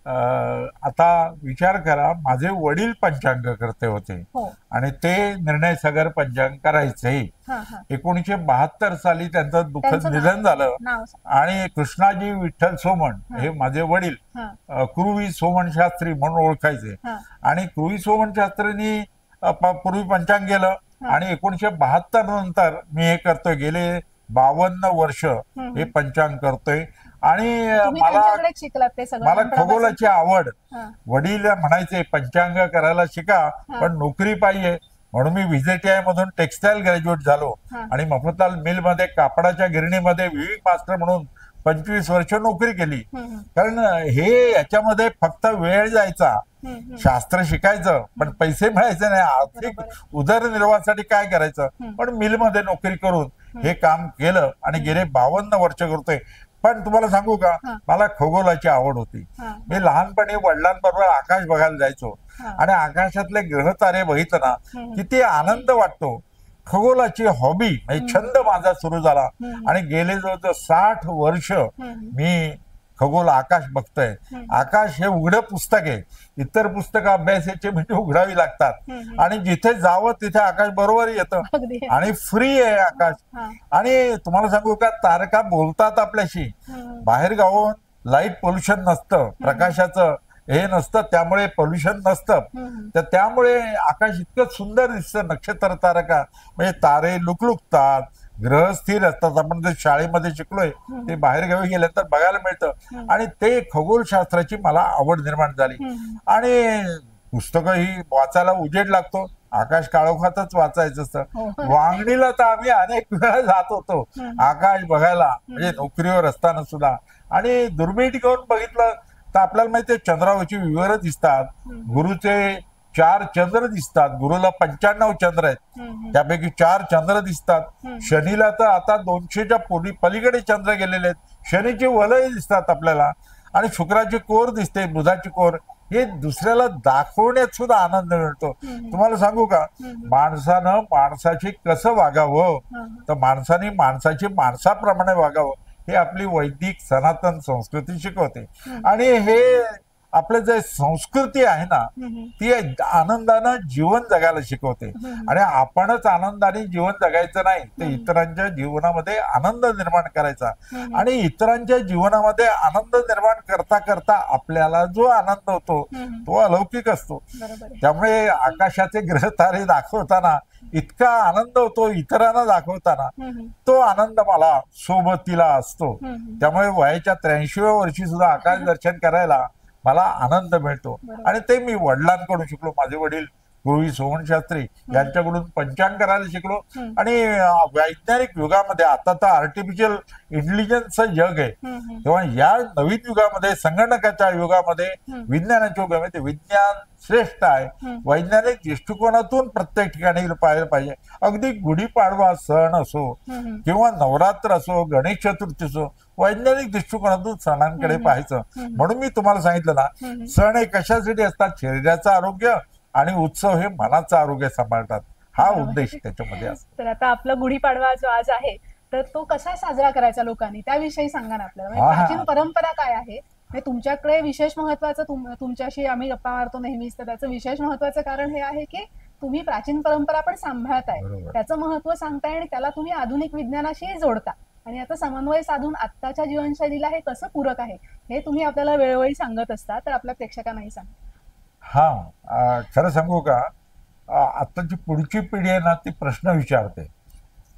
आता विचार करा, माझे वडील पंचांग करते होते आणि ते निर्णय सागर पंचांग करायचे. 1972 साली त्यांचं दुःखद निधन झालं आणि कृष्णाजी विठ्ठल सोमण हे माझे वडील कृवी सोमण शास्त्री म्हणून ओळखायचे. आणि कृवी सोमण शास्त्रींनी पूर्वी पंचांग केलं आणि 1972 नंतर मी हे करतोय. गेले 52 वर्ष हे पंचांग करतोय. आणि मला खगोलाची आवड. वडील म्हणायचे पंचांग करायला शिका पण नोकरी पाहिजे, म्हणून मी VJTI मधून टेक्सटाईल ग्रॅज्युएट झालो आणि मफतलाल मिल मध्ये कापडाच्या गिरणीमध्ये विविंग मास्टर म्हणून 25 वर्ष नोकरी केली. कारण हे याच्यामध्ये फक्त वेळ जायचा, शास्त्र शिकायचं पण पैसे मिळायचे नाही. आर्थिक उदरनिर्वाहासाठी काय करायचं, पण मिलमध्ये नोकरी करून हे काम केलं आणि गेले 52 वर्ष करतोय. पण तुम्हाला सांगू का, मला खगोलाची आवड होती. मी लहानपणी वडिलांबरोबर आकाश बघायला जायचो आणि आकाशातले ग्रह तारे बघितलं ना किती आनंद वाटतो. खगोलाची हॉबी म्हणजे छंद माझा सुरू झाला आणि गेले जवळजवळ 60 वर्ष मी खगोल आकाश बघतोय. आकाश हे उघडं पुस्तक आहे. इतर पुस्तकं अभ्यासाची म्हणजे उघडावी लागतात आणि जिथे जावं तिथे आकाश बरोबर येतं आणि फ्री आहे आकाश. आणि तुम्हाला सांगू का, तारका बोलतात आपल्याशी. बाहेर गावून लाईट पोल्युशन नसतं प्रकाशाचं, हे नसतं, त्यामुळे पोल्युशन नसतं. तर त्यामुळे आकाश इतकं सुंदर दिसतं. नक्षत्र तारका म्हणजे तारे लुकलुकतात, ग्रह स्थिर असतात. आपण जे शाळेमध्ये शिकलोय ते बाहेर गावी गेल्यानंतर बघायला मिळतं. आणि ते खगोलशास्त्राची मला आवड निर्माण झाली. आणि पुस्तकं ही वाचायला उजेड लागतो, आकाश काळोखातच वाचायचं असतं. वांगणीला तर आम्ही अनेक वेळा जात होतो आकाश बघायला, म्हणजे नोकरीवर असताना सुद्धा. आणि दुर्मिळ घेऊन बघितलं तर आपल्याला माहितीये चंद्रावरची विवर दिसतात. गुरुचे 4 चंद्र दिसतात. गुरुला 95 चंद्र आहेत, त्यापैकी 4 चंद्र दिसतात. शनीला तर आता 200च्या पलीकडे चंद्र गेलेले आहेत. शनीची वलय दिसतात आपल्याला. आणि शुक्राची कोर दिसते, बुधाची कोर. हे दुसऱ्याला दाखवण्यात सुद्धा आनंद मिळतो. तुम्हाला सांगू का, माणसानं माणसाशी कसं वागावं, तर माणसाने माणसाची माणसाप्रमाणे वागावं, हे आपली वैदिक सनातन संस्कृती शिकवते. आणि हे आपलं जे संस्कृती आहे ना, ती आनंदानं जीवन जगायला शिकवते. आणि आपणच आनंदाने जीवन जगायचं नाही, तर इतरांच्या जीवनामध्ये आनंद निर्माण करायचा. आणि इतरांच्या जीवनामध्ये आनंद निर्माण करता करता आपल्याला जो आनंद होतो तो अलौकिक असतो. त्यामुळे आकाशाचे ग्रह तारे दाखवताना इतका आनंद होतो, इतरांना दाखवताना तो आनंद मला सोबतीला असतो. त्यामुळे वयाच्या 83व्या वर्षी सुद्धा आकाश दर्शन करायला मला आनंद मिळतो. आणि ते मी वडिलांकडून शिकलो. माझे वडील पूर्वी सोहन शास्त्री यांच्याकडून पंचांग करायला शिकलो. आणि वैज्ञानिक युगामध्ये, आता तर आर्टिफिशियल इंटेलिजन्सचं जग आहे, तेव्हा या नवीन युगामध्ये, संगणकाच्या युगामध्ये, विज्ञानाच्या युगामध्ये विज्ञान श्रेष्ठ आहे. वैज्ञानिक दृष्टिकोनातून प्रत्येक ठिकाणी पाहायला पाहिजे. अगदी गुढीपाडवा सण असो किंवा नवरात्र असो, गणेश चतुर्थी असो, वैज्ञानिक दृष्टिकोनातून सणांकडे पाहायचं. म्हणून मी तुम्हाला सांगितलं ना, सण हे कशासाठी असतात, शरीराचं आरोग्य आणि उत्सव हे मनाचं आरोग्य सांभाळतात. हा उद्देश त्याच्यामध्ये असतो. तर आता आपला गुढीपाडवा जो आज आहे, तर तो कसा साजरा करायचा लोकांनी, त्याविषयी सांगा ना आपल्याला. प्राचीन परंपरा काय आहे, तुमच्याकडे विशेष महत्वाचं, तुमच्याशी आम्ही गप्पा मारतो नेहमीच, तर त्याचं विशेष महत्वाचं कारण हे आहे की तुम्ही प्राचीन परंपरा पण सांभाळताय, त्याचं महत्व सांगताय आणि त्याला तुम्ही आधुनिक विज्ञानाशी जोडता. आणि आता समन्वय साधून आत्ताच्या जीवनशैलीला हे कसं पूरक आहे हे तुम्ही आपल्याला वेळोवेळी सांगत असता. तर आपल्या प्रेक्षकांनाही सांगा. हा, खरं सांगू का, आताची पुढची पिढी आहे ना, ती प्रश्न विचारते.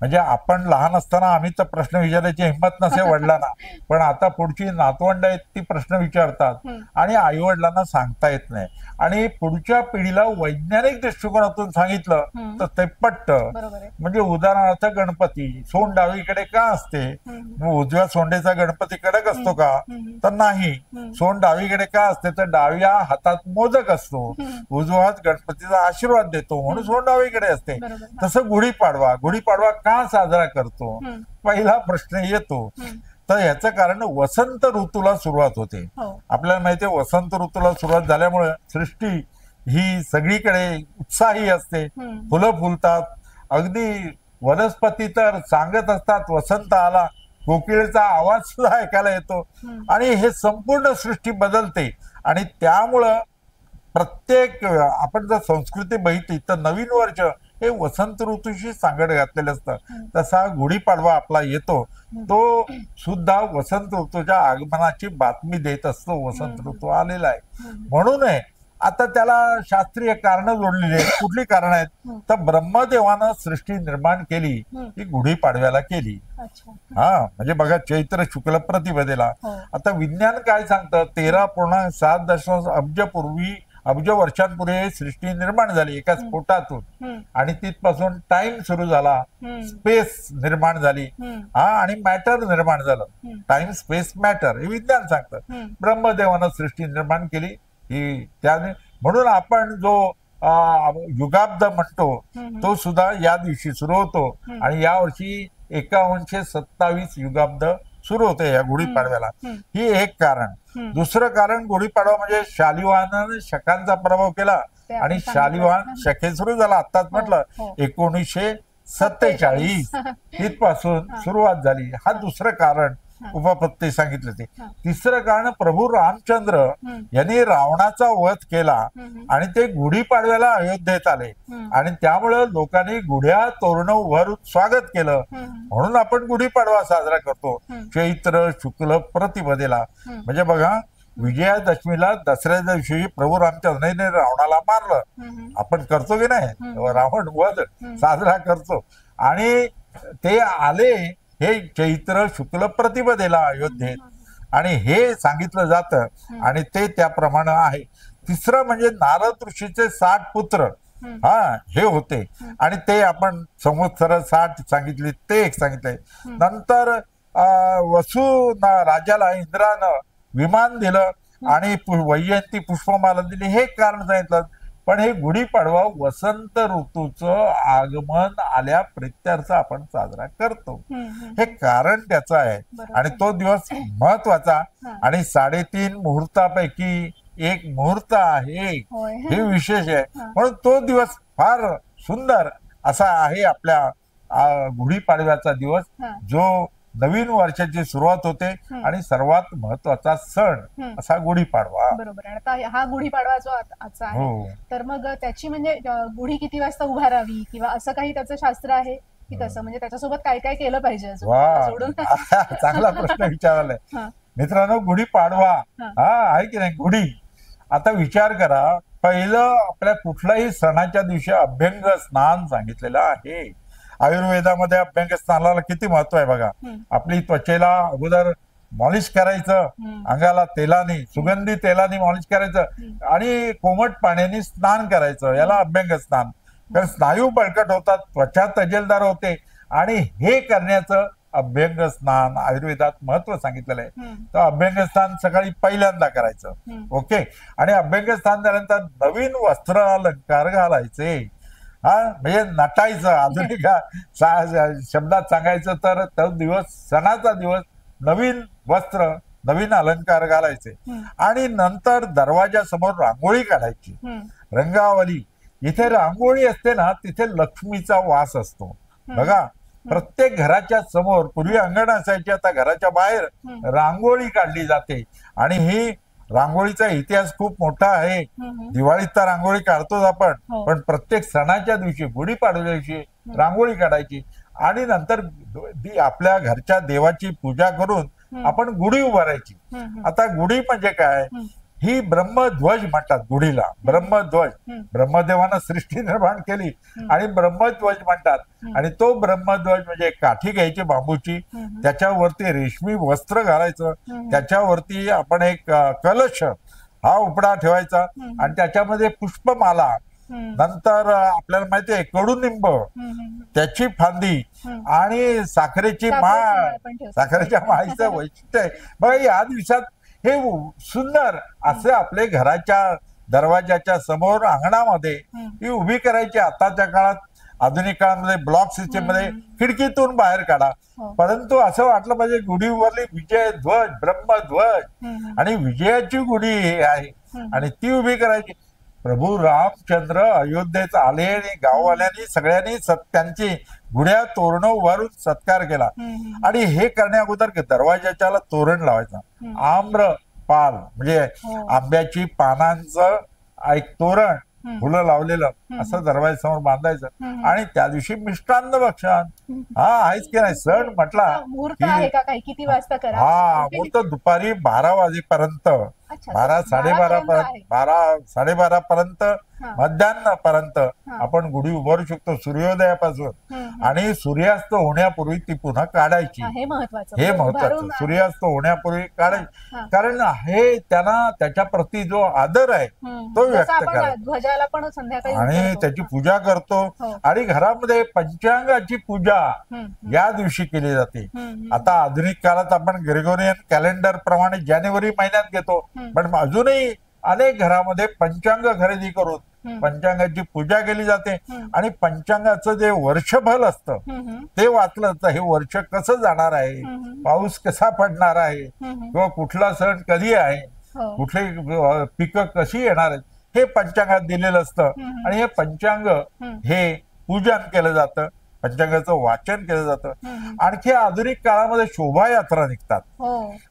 म्हणजे आपण लहान असताना आम्ही तर प्रश्न विचारायची हिंमत नसे वडिलांना, पण आता पुढची नातवंड आहेत ती प्रश्न विचारतात आणि आई वडिलांना सांगता येत नाही. आणि पुढच्या पिढीला वैज्ञानिक दृष्टिकोनातून सांगितलं तर ते पटतं. म्हणजे उदाहरणार्थ गणपती, सोंड डावीकडे का असते, उजव्या सोंडेचा गणपती कडक असतो का, तर नाही. सोंड डावीकडे का असते, तर डाव्या हातात मोदक असतो, उजवा हात गणपतीचा आशीर्वाद देतो, म्हणून सोंड डावीकडे असते. तसं गुढीपाडवा का साजरा करतो, पहिला प्रश्न येतो. तर याचं कारण वसंत ऋतूला सुरुवात होते. आपल्याला माहितीये, वसंत ऋतूला सुरुवात झाल्यामुळे सृष्टी ही सगळीकडे उत्साही असते, फुलं फुलतात. अगदी वनस्पती तर सांगत असतात वसंत आला, कोकिळेचा आवाज सुद्धा ऐकायला येतो. आणि हे संपूर्ण सृष्टी बदलते. आणि त्यामुळं प्रत्येक, आपण जर संस्कृती बघितली तर नवीन वर्ष हे वसंत ऋतूशी सांगड घातलेलं असतं. तसा गुढीपाडवा आपला येतो, तो सुद्धा वसंत ऋतूच्या आगमनाची बातमी देत असतो. वसंत ऋतू आलेला आहे म्हणून आहे. आता त्याला शास्त्रीय कारण जोडलेली आहेत. कुठली कारण आहेत, तर ब्रह्मदेवानं सृष्टी निर्माण केली ती गुढीपाडव्याला केली. म्हणजे बघा, चैत्र शुक्ल प्रतिपदेला. आता विज्ञान काय सांगतं, 13.7 अब्ज वर्षांपूर्वी सृष्टी निर्माण झाली एका स्फोटातून. आणि तिथपासून टाइम सुरू झाला, स्पेस निर्माण झाली, आणि मॅटर निर्माण झालं. टाइम, स्पेस, मॅटर हे विज्ञान सांगतं. ब्रह्मदेवानं सृष्टी निर्माण केली ही त्याने. म्हणून आपण जो युगाब्द म्हणतो तो सुद्धा या दिवशी सुरू होतो. आणि यावर्षी 5127 युगाब्द सुरू होते या गुढीपाडव्याला. ही एक कारण. दुसरं कारण, गुढीपाडवा म्हणजे शालिवाहनाने शकांचा पराभव केला आणि शालिवाहन शके सुरू झाला. आत्ताच म्हटलं 1947 इथपासून सुरुवात झाली. हा दुसरं कारण उपपत्ती सांगितले ते. तिसरं कारण, प्रभू रामचंद्र यांनी रावणाचा वध केला आणि ते गुढीपाडव्याला अयोध्येत आले. आणि त्यामुळे लोकांनी गुढ्या तोरणं उभारून स्वागत केलं. म्हणून आपण गुढीपाडवा साजरा करतो चैत्र शुक्ल प्रतिपदेला. म्हणजे बघा, विजयादशमीला दसऱ्याच्या दिवशी प्रभू रामचंद्राने रावणाला मारलं. आपण करतो की नाही, रावण वध साजरा करतो. आणि ते आले हे चैत्र शुक्ल प्रतिपदेला अयोध्येत, आणि हे सांगितलं जातं आणि ते त्याप्रमाणे आहे. तिसरं म्हणजे नारद ऋषीचे 60 पुत्र हे होते, आणि ते आपण संवत्सर 60 सांगितले, ते एक सांगितलंय. नंतर वसु राजाला इंद्रानं विमान दिलं आणि वैजयंती पुष्पमाला दिली, हे कारण सांगितलं. पण हे गुढीपाडवा वसंत ऋतूचं आगमन आल्या प्रित्यर्थ आपण साजरा करतो, हे कारण त्याचं आहे. आणि तो दिवस महत्वाचा, आणि 3.5 मुहूर्तापैकी एक मुहूर्त आहे, हे विशेष आहे. म्हणून तो दिवस फार सुंदर असा आहे आपल्या गुढीपाडव्याचा दिवस, जो नवीन वर्षाची सुरुवात होते आणि सर्वात महत्वाचा सण असा गुढीपाडवा. बरोबर. आता हा गुढीपाडवा जो आजचा आहे, तर मग त्याची म्हणजे गुढी किती वाजता उभारावी किंवा असं काही त्याचं शास्त्र आहे की कसं, म्हणजे त्याच्यासोबत काय काय केलं पाहिजे? चांगला प्रश्न विचारलाय मित्रांनो. गुढीपाडवा आहे की नाही, गुढी. आता विचार करा, पहिलं आपल्या कुठल्याही सणाच्या दिवशी अभ्यंग स्नान सांगितलेलं आहे. आयुर्वेदामध्ये अभ्यंग स्नानाला किती महत्व आहे बघा. आपली त्वचेला अगोदर मॉलिश करायचं, अंगाला तेलाने, सुगंधी तेलाने मॉलिश करायचं आणि कोमट पाण्याने स्नान करायचं, याला अभ्यंग स्नान. कारण स्नायू बळकट होतात, त्वचा तजेलदार होते, आणि हे करण्याचं अभ्यंग स्नान आयुर्वेदात महत्व सांगितलेलं आहे. तर अभ्यंग स्नान सकाळी पहिल्यांदा करायचं. ओके. आणि अभ्यंग स्नान झाल्यानंतर नवीन वस्त्र अलंकार घालायचे, म्हणजे नटायचं. आधुनिक शब्दात सांगायचं तर तो दिवस, सणाचा दिवस, नवीन वस्त्र, नवीन अलंकार घालायचे. आणि नंतर दरवाजा समोर रांगोळी काढायची, रंगावली. इथे रांगोळी असते ना, तिथे लक्ष्मीचा वास असतो बघा. प्रत्येक घराच्या समोर, पूर्वी अंगण असायचे, आता घराच्या बाहेर रांगोळी काढली जाते. आणि ही रांगोळीचा इतिहास खूप मोठा आहे. दिवाळीत तर रांगोळी काढतोच आपण, पण प्रत्येक सणाच्या दिवशी, गुढीपाडव्या दिवशी रांगोळी काढायची. आणि नंतर आपल्या घरच्या देवाची पूजा करून आपण गुढी उभारायची. आता गुढी म्हणजे काय, ही ब्रह्मध्वज म्हणतात गुढीला. ब्रह्मध्वज, ब्रह्मदेवानं सृष्टी निर्माण केली आणि ब्रह्मध्वज म्हणतात. आणि तो ब्रह्मध्वज म्हणजे काठी घ्यायची बांबूची, त्याच्यावरती रेशमी वस्त्र घालायचं, त्याच्यावरती आपण एक कलश हा उपडा ठेवायचा, आणि त्याच्यामध्ये पुष्पमाला, नंतर आपल्याला माहिती आहे कडुनिंब, त्याची फांदी, आणि साखरेची माळ. साखरेच्या माळीचं वैशिष्ट्य आहे बघा. या दिवसात हे सुंदर असे आपले घराच्या दरवाजाच्या समोर अंगणामध्ये ही उभी करायची. आताच्या काळात, आधुनिक काळामध्ये ब्लॉक सिस्टीम मध्ये खिडकीतून बाहेर काढा, परंतु असं वाटलं पाहिजे गुढी उभारली, विजय ध्वज, ब्रह्मध्वज, आणि विजयाची गुढी आहे, आणि ती उभी करायची. प्रभू रामचंद्र अयोध्येत आले आणि गाववाल्यांनी सगळ्यांनी त्यांची गुढ्या तोरणं उभारून सत्कार केला. आणि हे करण्या अगोदर दरवाजाच्याला तोरण लावायचं, आम्र पाल म्हणजे आंब्याची पानांचं एक तोरण, फुलं लावलेलं असं दरवाजासमोर बांधायचं. आणि त्या दिवशी मिष्टान्न भक्षण आहेच की नाही. सण म्हटला किती वाजता करा? मुहूर्त दुपारी 12 वाजेपर्यंत, 12 साडेबारा पर्यंत, मध्यान्हपर्यंत आपण गुढी उभारू शकतो, सूर्योदयापासून. आणि सूर्यास्त होण्यापूर्वी ती पुन्हा काढायची, हे महत्वाचं. सूर्यास्त होण्यापूर्वी काढायची, कारण हे त्यांना त्याच्या प्रती जो आदर आहे तो व्यक्त करायचा. आणि त्याची पूजा करतो. आणि घरामध्ये पंचांगाची पूजा या दिवशी केली जाते. आता आधुनिक काळात आपण ग्रेगोरियन कॅलेंडर प्रमाणे जानेवारी महिन्यात घेतो, पण अजूनही अनेक घरामध्ये पंचांग खरेदी करून पंचांगाची पूजा केली जाते. आणि पंचांगाचं जे वर्षफल असतं ते वाचलं तर हे वर्ष कसं जाणार आहे, पाऊस कसा पडणार आहे, किंवा कुठला सण कधी आहे, कुठली पिकं कशी येणार आहेत, हे पंचांगात दिलेलं असतं. आणि हे पंचांग हे पूजन केलं जातं, पंचांगाचं वाचन केलं जातं. आणखी आधुनिक काळामध्ये शोभायात्रा निघतात.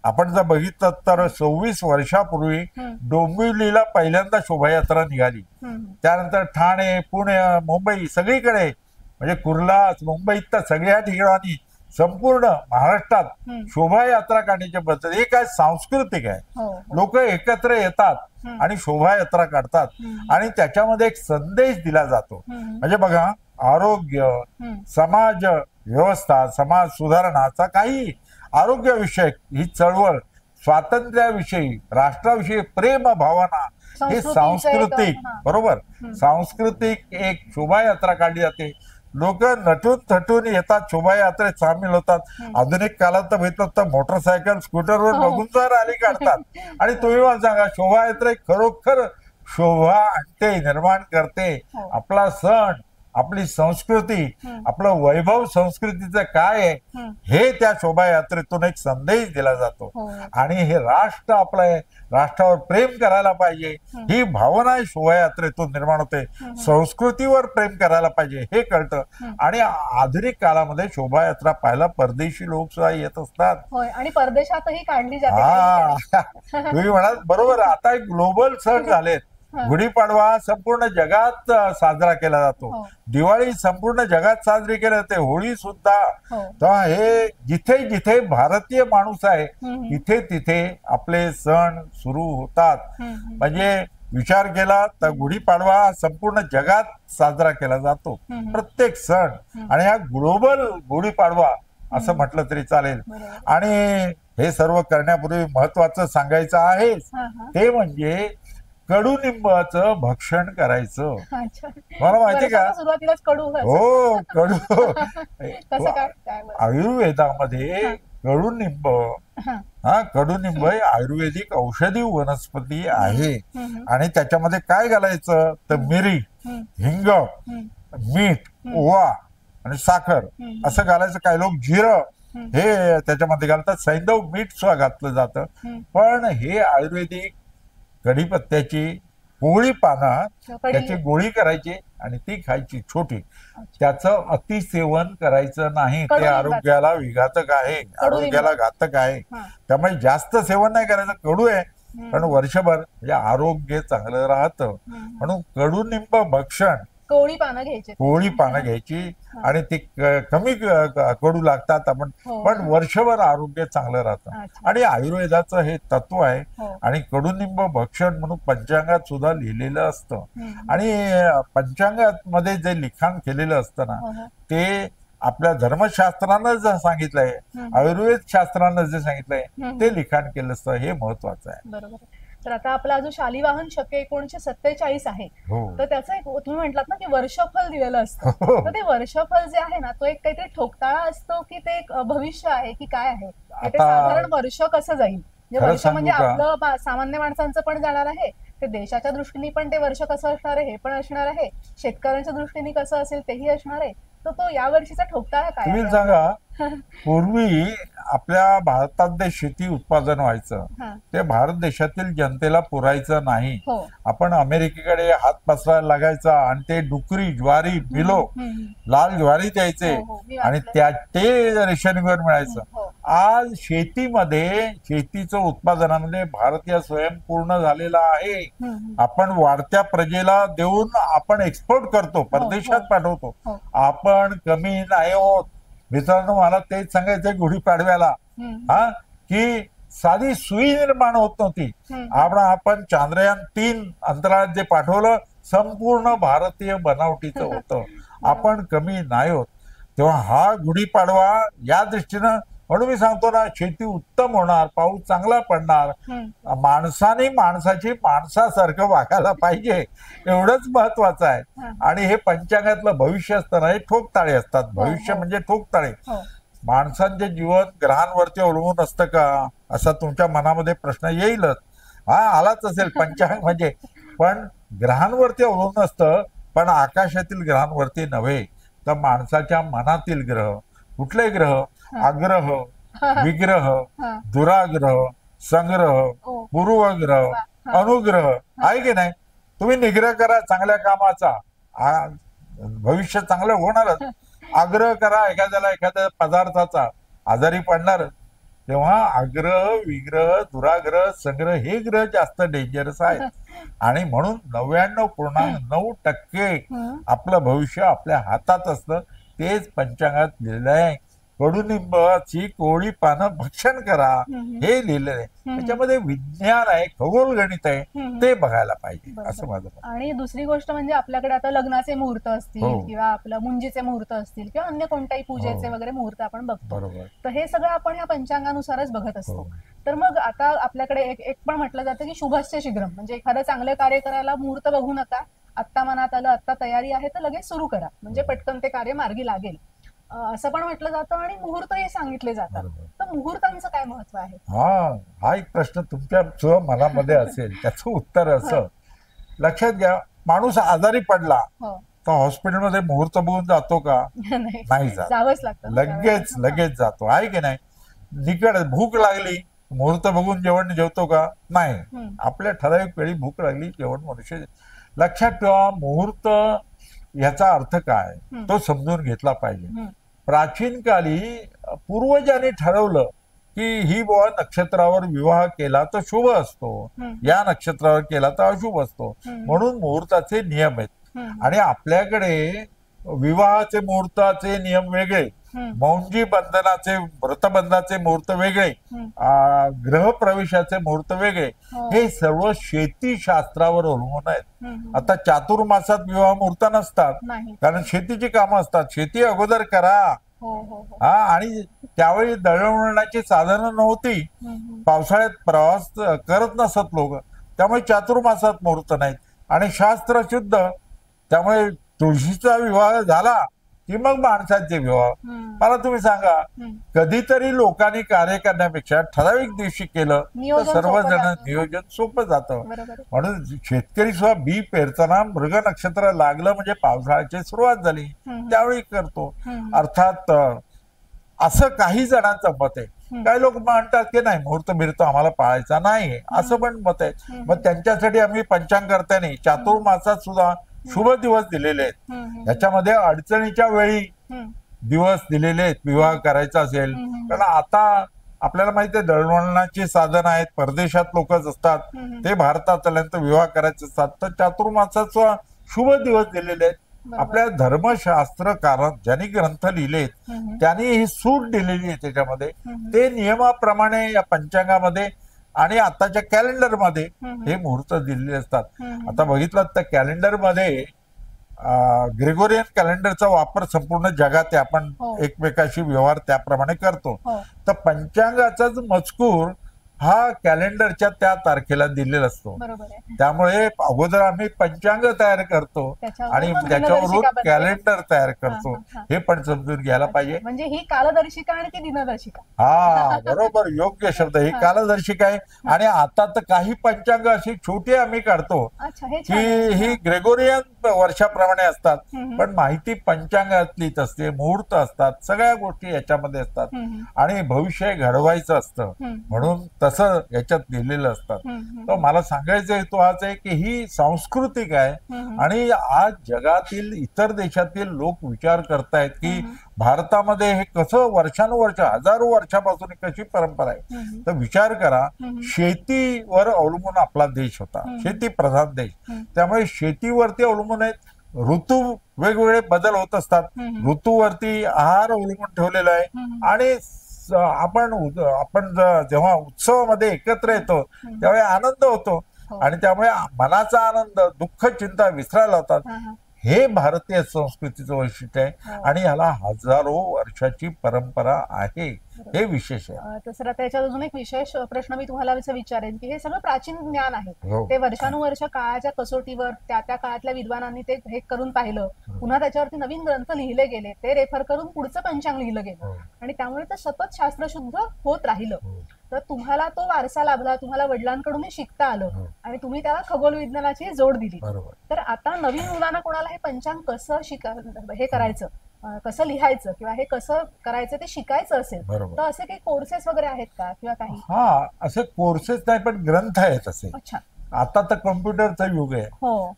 आपण जर बघितलं तर 26 वर्षापूर्वी डोंबिवलीला पहिल्यांदा शोभायात्रा निघाली. त्यानंतर ठाणे, पुणे, मुंबई सगळीकडे, म्हणजे कुर्ला, मुंबईत तर सगळ्या ठिकाणी संपूर्ण महाराष्ट्रात शोभायात्रा काढण्याची पद्धत ही काय सांस्कृतिक आहे. लोक एकत्र येतात आणि शोभायात्रा काढतात आणि त्याच्यामध्ये एक संदेश दिला जातो. म्हणजे बघा, आरोग्य, समाज व्यवस्था, समाज सुधारणाचा काही आरोग्यविषयक ही चळवळ, स्वातंत्र्याविषयी, राष्ट्राविषयी प्रेम भावना, हे सांस्कृतिक, बरोबर, सांस्कृतिक एक शोभायात्रा काढली जाते. लोक नटून थटून येतात, शोभायात्रेत सामील होतात. आधुनिक काळात तर भेटलं तर मोटरसायकल, स्कूटरवर बघून रॅली काढतात. आणि तुम्ही मला सांगा, शोभायात्रा खरोखर शोभा आणते, निर्माण करते. आपला सण, आपली संस्कृती, आपलं वैभव संस्कृतीचं काय आहे हे त्या शोभायात्रेतून एक संदेश दिला जातो. आणि हे राष्ट्र आपलं आहे, राष्ट्रावर प्रेम करायला पाहिजे ही भावना शोभायात्रेतून निर्माण होते. संस्कृतीवर प्रेम करायला पाहिजे हे कळतं. आणि आधुनिक काळामध्ये शोभायात्रा पाहायला परदेशी लोक सुद्धा येत असतात आणि परदेशातही काढली जाते. हा, तुम्ही म्हणाल बरोबर. आता एक ग्लोबल सण झालेत. गुढीपाडवा संपूर्ण जगात साजरा केला जातो. दिवाळी संपूर्ण जगात साजरी केली जाते. होळी सुद्धा. तर हे जिथे जिथे भारतीय माणूस आहे तिथे तिथे आपले सण सुरू होतात. म्हणजे विचार केला तर गुढीपाडवा संपूर्ण जगात साजरा केला जातो, प्रत्येक सण. आणि हा ग्लोबल गुढीपाडवा असं म्हटलं तरी चालेल. आणि हे सर्व करण्यापूर्वी महत्वाचं सांगायचं आहे ते म्हणजे कडुनिंबाचं भक्षण करायचं. मला माहिती का? सुरुवातीलाच कडू. हो, कडू. आयुर्वेदामध्ये कडुनिंब, कडुनिंब हे आयुर्वेदिक औषधी वनस्पती आहे. आणि त्याच्यामध्ये काय घालायचं तर मिरी, हिंग, मीठ, ओवा आणि साखर असं घालायचं. काही लोक जिरं हे त्याच्यामध्ये घालतात. सैंधव मीठ सुद्धा घातलं जातं. पण हे आयुर्वेदिक कढीपत्त्याची कोवळी पानं, त्याची गोळी करायची आणि ती खायची छोटी. त्याचं अतिसेवन करायचं नाही, ते आरोग्याला विघातक आहे, आरोग्याला घातक आहे. त्यामुळे जास्त सेवन नाही करायचं. कडू आहे पण वर्षभर म्हणजे आरोग्य चांगलं राहतं. म्हणून कडुनिंब भक्षण, कोवळी पानं घ्यायची आणि ती कमी कडू लागतात आपण, पण वर्षभर आरोग्य चांगलं राहतं. आणि आयुर्वेदाचं हे तत्व आहे. आणि कडुनिंब भक्षण म्हणून पंचांगात सुद्धा लिहिलेलं असतं. आणि पंचांगात मध्ये जे लिखाण केलेलं असतं ना ते आपल्या धर्मशास्त्रानं जे सांगितलंय, आयुर्वेद शास्त्रानं जे सांगितलंय ते लिखाण केलं असतं, हे महत्वाचं आहे. बरोबर. तर आता आपला जो शालिवाहन शके 1947 आहे, तर त्याचं एक तुम्ही म्हटलात ना की वर्षफल दिलेलं असतं. तर ते वर्षफल जे आहे ना तो एक काहीतरी ठोकताळा असतो की ते एक भविष्य आहे की काय आहे? ते साधारण वर्ष कसं जाईल? वर्ष म्हणजे आपलं सामान्य माणसांचं पण जाणार आहे, ते देशाच्या दृष्टीने पण ते वर्ष कसं असणार आहे हे पण असणार आहे, शेतकऱ्यांच्या दृष्टीने कसं असेल तेही असणार आहे. तर तो या वर्षीचा ठोकताळा काय? तुम्ही सांगा, पूर्वी आपल्या भारतात जे शेती उत्पादन व्हायचं ते भारत देशातील जनतेला पुरायचं नाही. आपण अमेरिकेकडे हात पसरायला लागायचा आणि ते डुकरी, ज्वारी, बिलो, लाल ज्वारी द्यायचे आणि ते रेशनिंगवर मिळायचं. आज शेतीमध्ये, शेतीचं उत्पादनामध्ये भारतीय स्वयंपूर्ण झालेला आहे. आपण वाढत्या प्रजेला देऊन आपण एक्सपोर्ट करतो, परदेशात पाठवतो. आपण कमी नाही होत. मित्रांनो, मला तेच सांगायचंय गुढीपाडव्याला की साधी सुई निर्माण होत नव्हती. आपण चांद्रयान-3 अंतराळात जे पाठवलं संपूर्ण भारतीय बनावटीचं होतं. आपण कमी नाही होत. तेव्हा हा गुढीपाडवा या दृष्टीनं, म्हणून मी सांगतो ना, शेती उत्तम होणार, पाऊस चांगला पडणार, माणसाने माणसाची माणसासारखं वागायला पाहिजे, एवढंच महत्वाचं आहे. आणि हे पंचांगातलं भविष्य असतं ना, हे ठोकताळे असतात. भविष्य म्हणजे ठोकताळे. माणसांचे जीवन ग्रहांवरती अवलंबून असतं का, असा तुमच्या मनामध्ये प्रश्न येईलच. आलाच असेल. पंचांग म्हणजे पण ग्रहांवरती अवलंबून असतं, पण आकाशातील ग्रहांवरती नव्हे, तर माणसाच्या मनातील ग्रह. कुठले ग्रह? अग्रह, विग्रह, दुराग्रह, संग्रह, पूर्वग्रह, अनुग्रह आहे की नाही? तुम्ही निग्रह करा चांगल्या कामाचा, भविष्य चांगलं होणारच. आग्रह करा एखाद्या पदार्थाचा, आजारी पडणार. तेव्हा आग्रह, विग्रह, दुराग्रह, संग्रह हे ग्रह जास्त डेंजरस आहेत. आणि म्हणून 99.9% आपलं भविष्य आपल्या हातात असतं. तेच पंचांगात लिहिलं आहे कडुनिंबाची कोवळी पानं भक्षण करा, हे लिहिलेलं आहे. त्याच्यामध्ये विज्ञान आहे, खगोल गणित आहे, ते बघायला पाहिजे असं माझं मत. आणि दुसरी गोष्ट म्हणजे आपल्याकडे आता लग्नाचे मुहूर्त असतील किंवा आपलं मुंजीचे मुहूर्त असतील किंवा अन्य कोणत्याही पूजेचे वगैरे मुहूर्त आपण बघतो, तर हे सगळं आपण या पंचांगानुसारच बघत असतो. तर मग आता आपल्याकडे एक पण म्हटलं जातं की शुभस्य शीघ्रम, म्हणजे एखादं चांगलं कार्य करायला मुहूर्त बघू नका, आत्ता मनात आलं, आत्ता तयारी आहे तर लगेच सुरू करा, म्हणजे पटकन ते कार्य मार्गी लागेल, असं पण म्हटलं जातं आणि मुहूर्तही सांगितले जातात. तर मुहूर्तांचं काय महत्व आहे? हा एक प्रश्न तुमच्या मनामध्ये असेल, त्याचं उत्तर असं लक्षात घ्या, माणूस आजारी पडला तर हॉस्पिटलमध्ये मुहूर्त बघून जातो का? नाही जात, जावंच लागतं, लगेच जातो, आहे की नाही? निकड भूक लागली, मुहूर्त बघून जेवण जेवतो का? नाही, आपल्या ठराविक वेळी भूक लागली, जेवण मनुष्य. लक्षात ठेवा, मुहूर्त याचा अर्थ काय तो समजून घेतला पाहिजे. प्राचीन काली पूर्वजांनी ठरवलं की ही बुवा नक्षत्रावर विवाह केला तर शुभ असतो, या नक्षत्रावर केला तर अशुभ असतो, म्हणून मुहूर्ताचे नियम आहेत. आणि आपल्याकडे विवाहाचे मुहूर्ताचे नियम वेगळे, मौंजी बंधनाचे व्रतबंधाचे मुहूर्त वेगळे, ग्रहप्रवेशाचे मुहूर्त वेगळे, हे सर्व शेतीशास्त्रावर अवलंबून आहेत. आता चातुर्मासात विवाह मुहूर्त नसतात, कारण शेतीची कामं असतात, शेती अगोदर करा. आणि त्यावेळी दळणवळणाची साधनं नव्हती, पावसाळ्यात प्रवास करत नसत लोक, त्यामुळे चातुर्मासात मुहूर्त नाहीत. आणि शास्त्र शुद्ध, त्यामुळे तुळशीचा विवाह झाला की मग माणसांचे विवाह. मला तुम्ही सांगा, कधीतरी लोकांनी कार्य करण्यापेक्षा ठराविक दिवशी केलं तर सर्वजण नियोजन सोपं जातं. म्हणून शेतकरी सुद्धा बी पेरताना मृग नक्षत्र लागलं म्हणजे पावसाळ्याची सुरुवात झाली, त्यावेळी करतो. अर्थात असं काही जणांचं मत आहे. काही लोक म्हणतात की नाही, मुहूर्त बिहूर्त आम्हाला पाळायचा नाही, असं पण मत आहे. मग त्यांच्यासाठी आम्ही पंचांगकर्त्यांनी चातुर्मासात सुद्धा शुभ दिवस दिलेले आहेत, याच्यामध्ये अडचणीच्या वेळी दिवस दिलेले आहेत विवाह करायचा असेल. कारण आता आपल्याला माहिती आहे, दळणवळणाची साधन आहेत, परदेशात लोकच असतात, ते भारतात आल्यानंतर विवाह करायचे असतात, तर चातुर्मासाचा शुभ दिवस दिलेले आहेत. आपल्या धर्मशास्त्रकारांनी ज्यांनी ग्रंथ लिहिलेत त्यांनी ही सूट दिलेली आहे त्याच्यामध्ये, ते नियमाप्रमाणे या पंचांगामध्ये आणि आताच्या कॅलेंडरमध्ये हे मुहूर्त दिलेले असतात. आता बघितलं तर कॅलेंडरमध्ये ग्रेगोरियन कॅलेंडरचा वापर संपूर्ण जगात आहे, आपण एकमेकाशी व्यवहार त्याप्रमाणे करतो. तर पंचांगाचा मजकूर हा कॅलेंडरच्या त्या तारखेला दिलेला असतो, त्यामुळे अगोदर आम्ही पंचांग तयार करतो आणि त्याच्यावरून कॅलेंडर तयार करतो, हे पण समजून घ्यायला पाहिजे. म्हणजे ही कालदर्शिका आणि ती दिनदर्शिका. बरोबर, योग्य शब्द. ही कालदर्शिका आहे. आणि आता तर काही पंचांग अशी छोटी आम्ही काढतो की ही ग्रेगोरियन वर्षाप्रमाणे असतात, पण माहिती पंचांगातलीच असते, मुहूर्त असतात, सगळ्या गोष्टी याच्यामध्ये असतात आणि भविष्य घडवायचं असतं, म्हणून तसं याच्यात लिहिलेलं असतात. तर मला सांगायचा हेतू हाच आहे की ही सांस्कृतिक आहे आणि आज जगातील इतर देशातील लोक विचार करतायत की भारतामध्ये हे कसं वर्षानुवर्ष हजारो वर्षापासून कशी परंपरा आहे. तर विचार करा, शेतीवर अवलंबून आपला देश होता, शेती प्रधान देश, त्यामुळे शेतीवरती अवलंबून आहेत. ऋतू वेगवेगळे बदल होत असतात, ऋतूवरती आहार अवलंबून ठेवलेला आहे. आणि आपण जेव्हा उत्सवामध्ये एकत्र येतो त्यावेळी आनंद होतो आणि त्यामुळे मनाचा आनंद, दुःख, चिंता विसरायला होतात. हे भारतीय संस्कृतीचं वैशिष्ट्य आहे आणि याला हजारो वर्षाची परंपरा आहे, हे विशेष आहे. तसं त्याच्यात अजून एक विशेष प्रश्न मी तुम्हाला विचारेन की हे सगळं प्राचीन ज्ञान आहे, ते वर्षानुवर्ष काळाच्या कसोटीवर त्या त्या काळातल्या विद्वानांनी ते हे करून पाहिलं, पुन्हा त्याच्यावरती नवीन ग्रंथ लिहिले गेले, ते रेफर करून पुढचं पंचांग लिहिलं गेलं आणि त्यामुळे ते सतत शास्त्रशुद्ध होत राहिलं. तर तुम्हाला तो वारसा लाभला, तुम्हाला वडिलांकडून शिकता आलं आणि तुम्ही त्याला खगोल विज्ञानाची जोड दिली. तर आता नवीन मुलांना कोणाला हे पंचांग कसं हे करायचं, कसं लिहायचं किंवा हे कसं करायचं ते शिकायचं असेल तर असे काही कोर्सेस वगैरे आहेत का किंवा काही? असे कोर्सेस नाही, पण ग्रंथ आहेत असे. आता तर कम्प्युटरचं युग आहे,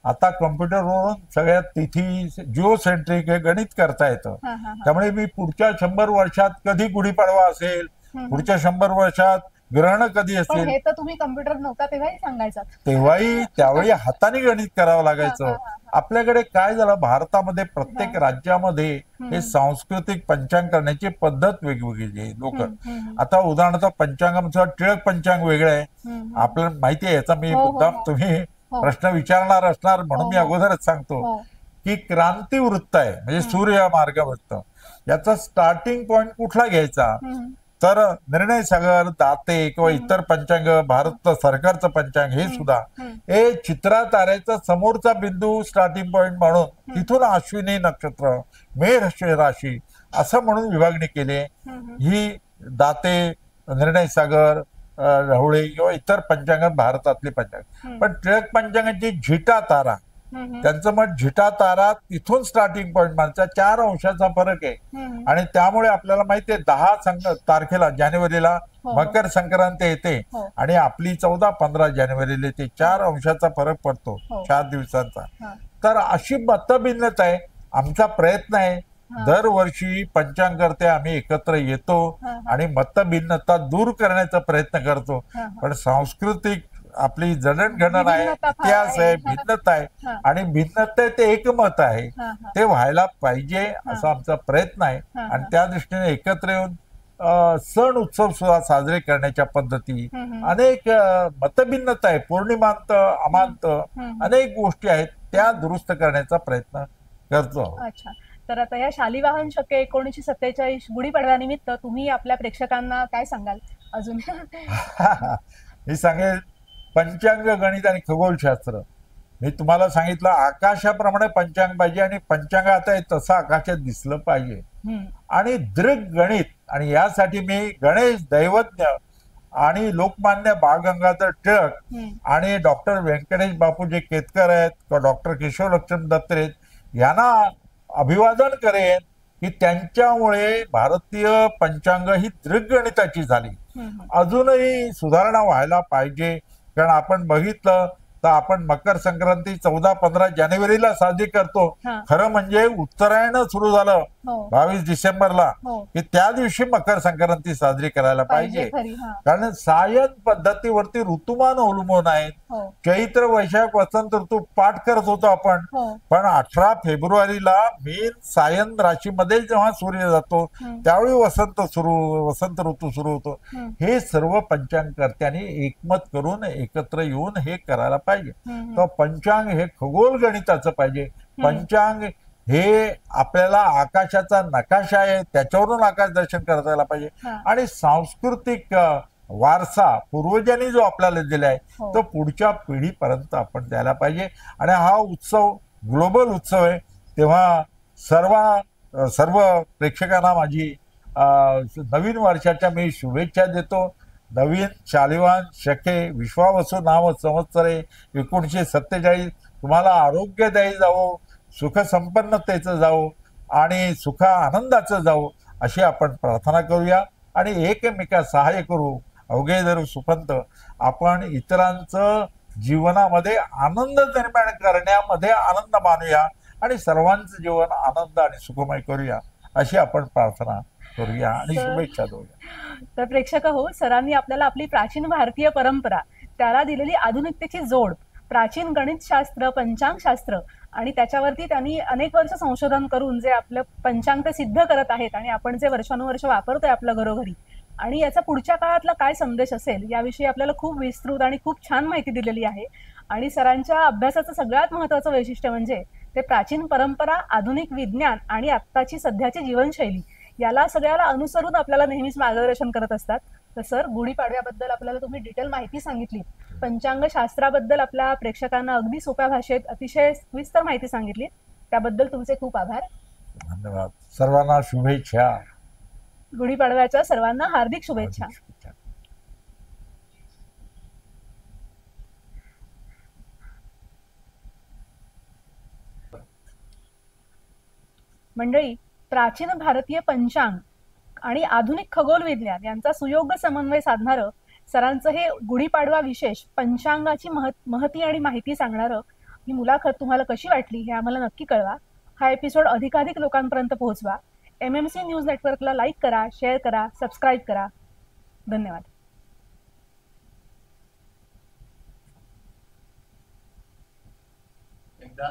आता कम्प्युटरवरून सगळ्यात तिथी जिओसेंट्रिक हे गणित करता येतं. त्यामुळे मी पुढच्या 100 वर्षात कधी गुढीपाडवा असेल, पुढच्या 100 वर्षात ग्रहण कधी पण असतील. हे तर तुम्ही कम्प्युटर नव्हता तेव्हाही सांगायचं. तेव्हाही त्यावेळी हाताने गणित करावं लागायचं. आपल्याकडे काय झालं, भारतामध्ये प्रत्येक राज्यामध्ये हे सांस्कृतिक पंचांग करण्याची पद्धत वेगवेगळी आहे. लोक आता उदाहरणार्थ पंचांगाचं टिळक पंचांग वेगळं आहे. आपल्याला माहिती आहे याचा, मी मुद्दाम तुम्ही प्रश्न विचारणार असणार म्हणून मी अगोदरच सांगतो की क्रांती वृत्त आहे, म्हणजे सूर्य मार्ग वृत्त. याचा स्टार्टिंग पॉइंट कुठला घ्यायचा, तर निर्णय सागर, दाते किंवा इतर पंचांग, भारत सरकारचं पंचांग हे सुद्धा हे चित्रा ताऱ्याचा समोरचा बिंदू स्टार्टिंग पॉइंट म्हणून तिथून अश्विनी नक्षत्र, मेष राशी असं म्हणून विभागणी केली. ही दाते, निर्णय सागर, ढवळे किंवा इतर पंचांगात भारतातले पंचांग. पण टिळक पंचांगाची झिटा तारा, त्यांचं मत झिटा तारा तिथून स्टार्टिंग पॉइंट मानचा 4 अंशाचा फरक आहे. आणि त्यामुळे आपल्याला माहितीये 10 तारखेला जानेवारीला मकर संक्रांती येते आणि आपली 14-15 जानेवारीला येते. 4 अंशाचा फरक पडतो 4 दिवसांचा. तर अशी मतभिन्नता आहे. आमचा प्रयत्न आहे दरवर्षी पंचांगकर्ते आम्ही एकत्र येतो आणि मतभिन्नता दूर करण्याचा प्रयत्न करतो. पण सांस्कृतिक आपली जडणघडण आहे, इतिहास आहे, भिन्नता आहे आणि भिन्नता ते एकमत आहे, ते व्हायला पाहिजे असा आमचा प्रयत्न आहे. आणि त्या दृष्टीने एकत्र येऊन सण उत्सव सुद्धा साजरे करण्याच्या पद्धती अनेक मतभिन्नता आहे, पौर्णिमांत अमांत अनेक गोष्टी आहेत, त्या दुरुस्त करण्याचा प्रयत्न करतो. अच्छा, तर आता या शालिवाहन शके 1947 गुढीपाडव्यानिमित्त तुम्ही आपल्या प्रेक्षकांना काय सांगाल अजून? मी सांगेल पंचांग, गणित आणि खगोलशास्त्र. मी तुम्हाला सांगितलं आकाशाप्रमाणे पंचांग पाहिजे आणि पंचांग आता तसं आकाशात दिसलं पाहिजे. आणि दृग गणित, आणि यासाठी मी गणेश दैवज्ञ आणि लोकमान्य बाळ गंगाधर टिळक आणि डॉक्टर व्यंकटेश बापूजी केतकर आहेत किंवा डॉक्टर केशवलक्ष्मी दत्त आहेत यांना अभिवादन करेन की त्यांच्यामुळे भारतीय पंचांग ही दृगगणिताची झाली. अजूनही सुधारणा व्हायला पाहिजे. कारण आपण बघितलं तर आपण मकर संक्रांती 14-15 जानेवारीला साजरी करतो. खरं म्हणजे उत्तरायण सुरू झालं 22 डिसेंबरला की त्या दिवशी मकर संक्रांती साजरी करायला पाहिजे. कारण सायन पद्धतीवरती ऋतुमान अवलंबून आहेत. चैत्र, वैशाख, वसंत ऋतू पाठ करत होतो आपण. पण 18 फेब्रुवारीला मीन सायन राशीमध्ये जेव्हा सूर्य जातो त्यावेळी वसंत ऋतू सुरू होतो. हे सर्व पंचांगकर्त्यांनी एकमत करून एकत्र येऊन हे करायला पाहिजे. तर पंचांग हे खगोल गणिताचं पाहिजे. पंचांग हे आपल्याला आकाशाचा नकाशा आहे, त्याच्यावरून आकाश दर्शन करता यायला पाहिजे. आणि सांस्कृतिक वारसा पूर्वजांनी जो आपल्याला दिलाय तो पुढच्या पिढीपर्यंत आपण द्यायला पाहिजे. आणि हा उत्सव ग्लोबल उत्सव आहे, तेव्हा सर्व प्रेक्षकांना माझी नवीन वर्षाच्या मी शुभेच्छा देतो. नवीन शालिवाहन शके विश्वावसु नाम संवत्सरे 1947 तुम्हाला आरोग्यदायी जावो, सुख संपन्नतेचं जावो आणि सुख आनंदाचं जावो अशी आपण प्रार्थना करूया आणि एकमेका सहाय्य करू. अवघे धरू सुपंत, आपण इतरांचं जीवनामध्ये आनंद निर्माण करण्यामध्ये आनंद मानूया आणि सर्वांचं जीवन आनंद आणि सुखमय करूया अशी आपण प्रार्थना करूया आणि शुभेच्छा देऊया. तर प्रेक्षक हो, सरांनी आपल्याला आपली प्राचीन भारतीय परंपरा, त्याला दिलेली आधुनिकतेची जोड, प्राचीन गणितशास्त्र, पंचांगशास्त्र आणि त्याच्यावरती त्यांनी अनेक वर्ष संशोधन करून जे आपलं पंचांग ते सिद्ध करत आहेत आणि आपण जे वर्षानुवर्ष वापरतोय आपल्या घरोघरी, आणि याचा पुढच्या काळातला काय संदेश असेल याविषयी आपल्याला खूप विस्तृत आणि खूप छान माहिती दिलेली आहे. आणि सरांच्या अभ्यासाचं सगळ्यात महत्त्वाचं वैशिष्ट्य म्हणजे ते प्राचीन परंपरा, आधुनिक विज्ञान आणि आत्ताची सध्याची जीवनशैली याला सगळ्याला अनुसरून आपल्याला नेहमीच मार्गदर्शन करत असतात. तर सर, गुढीपाडव्याबद्दल आपल्याला तुम्ही डिटेल माहिती सांगितली, पंचांग शास्त्राबद्दल आपल्या प्रेक्षकांना अगदी सोप्या भाषेत अतिशय सविस्तर माहिती सांगितली, त्याबद्दल तुमचे खूप आभार. धन्यवाद. सर्वांना शुभेच्छा. गुढीपाडव्याच्या सर्वांना हार्दिक शुभेच्छा. मंडळी, प्राचीन भारतीय पंचांग आणि आधुनिक खगोल विज्ञान यांचा सुयोग्य समन्वय साधणारं सरांचं हे गुढीपाडवा विशेष पंचांगाची महती आणि माहिती सांगणारं ही मुलाखत तुम्हाला कशी वाटली हे आम्हाला नक्की कळवा. हा एपिसोड अधिकाधिक लोकांपर्यंत पोहोचवा. MMC न्यूज नेटवर्कला लाईक करा, शेअर करा, सबस्क्राईब करा. धन्यवाद. एकदा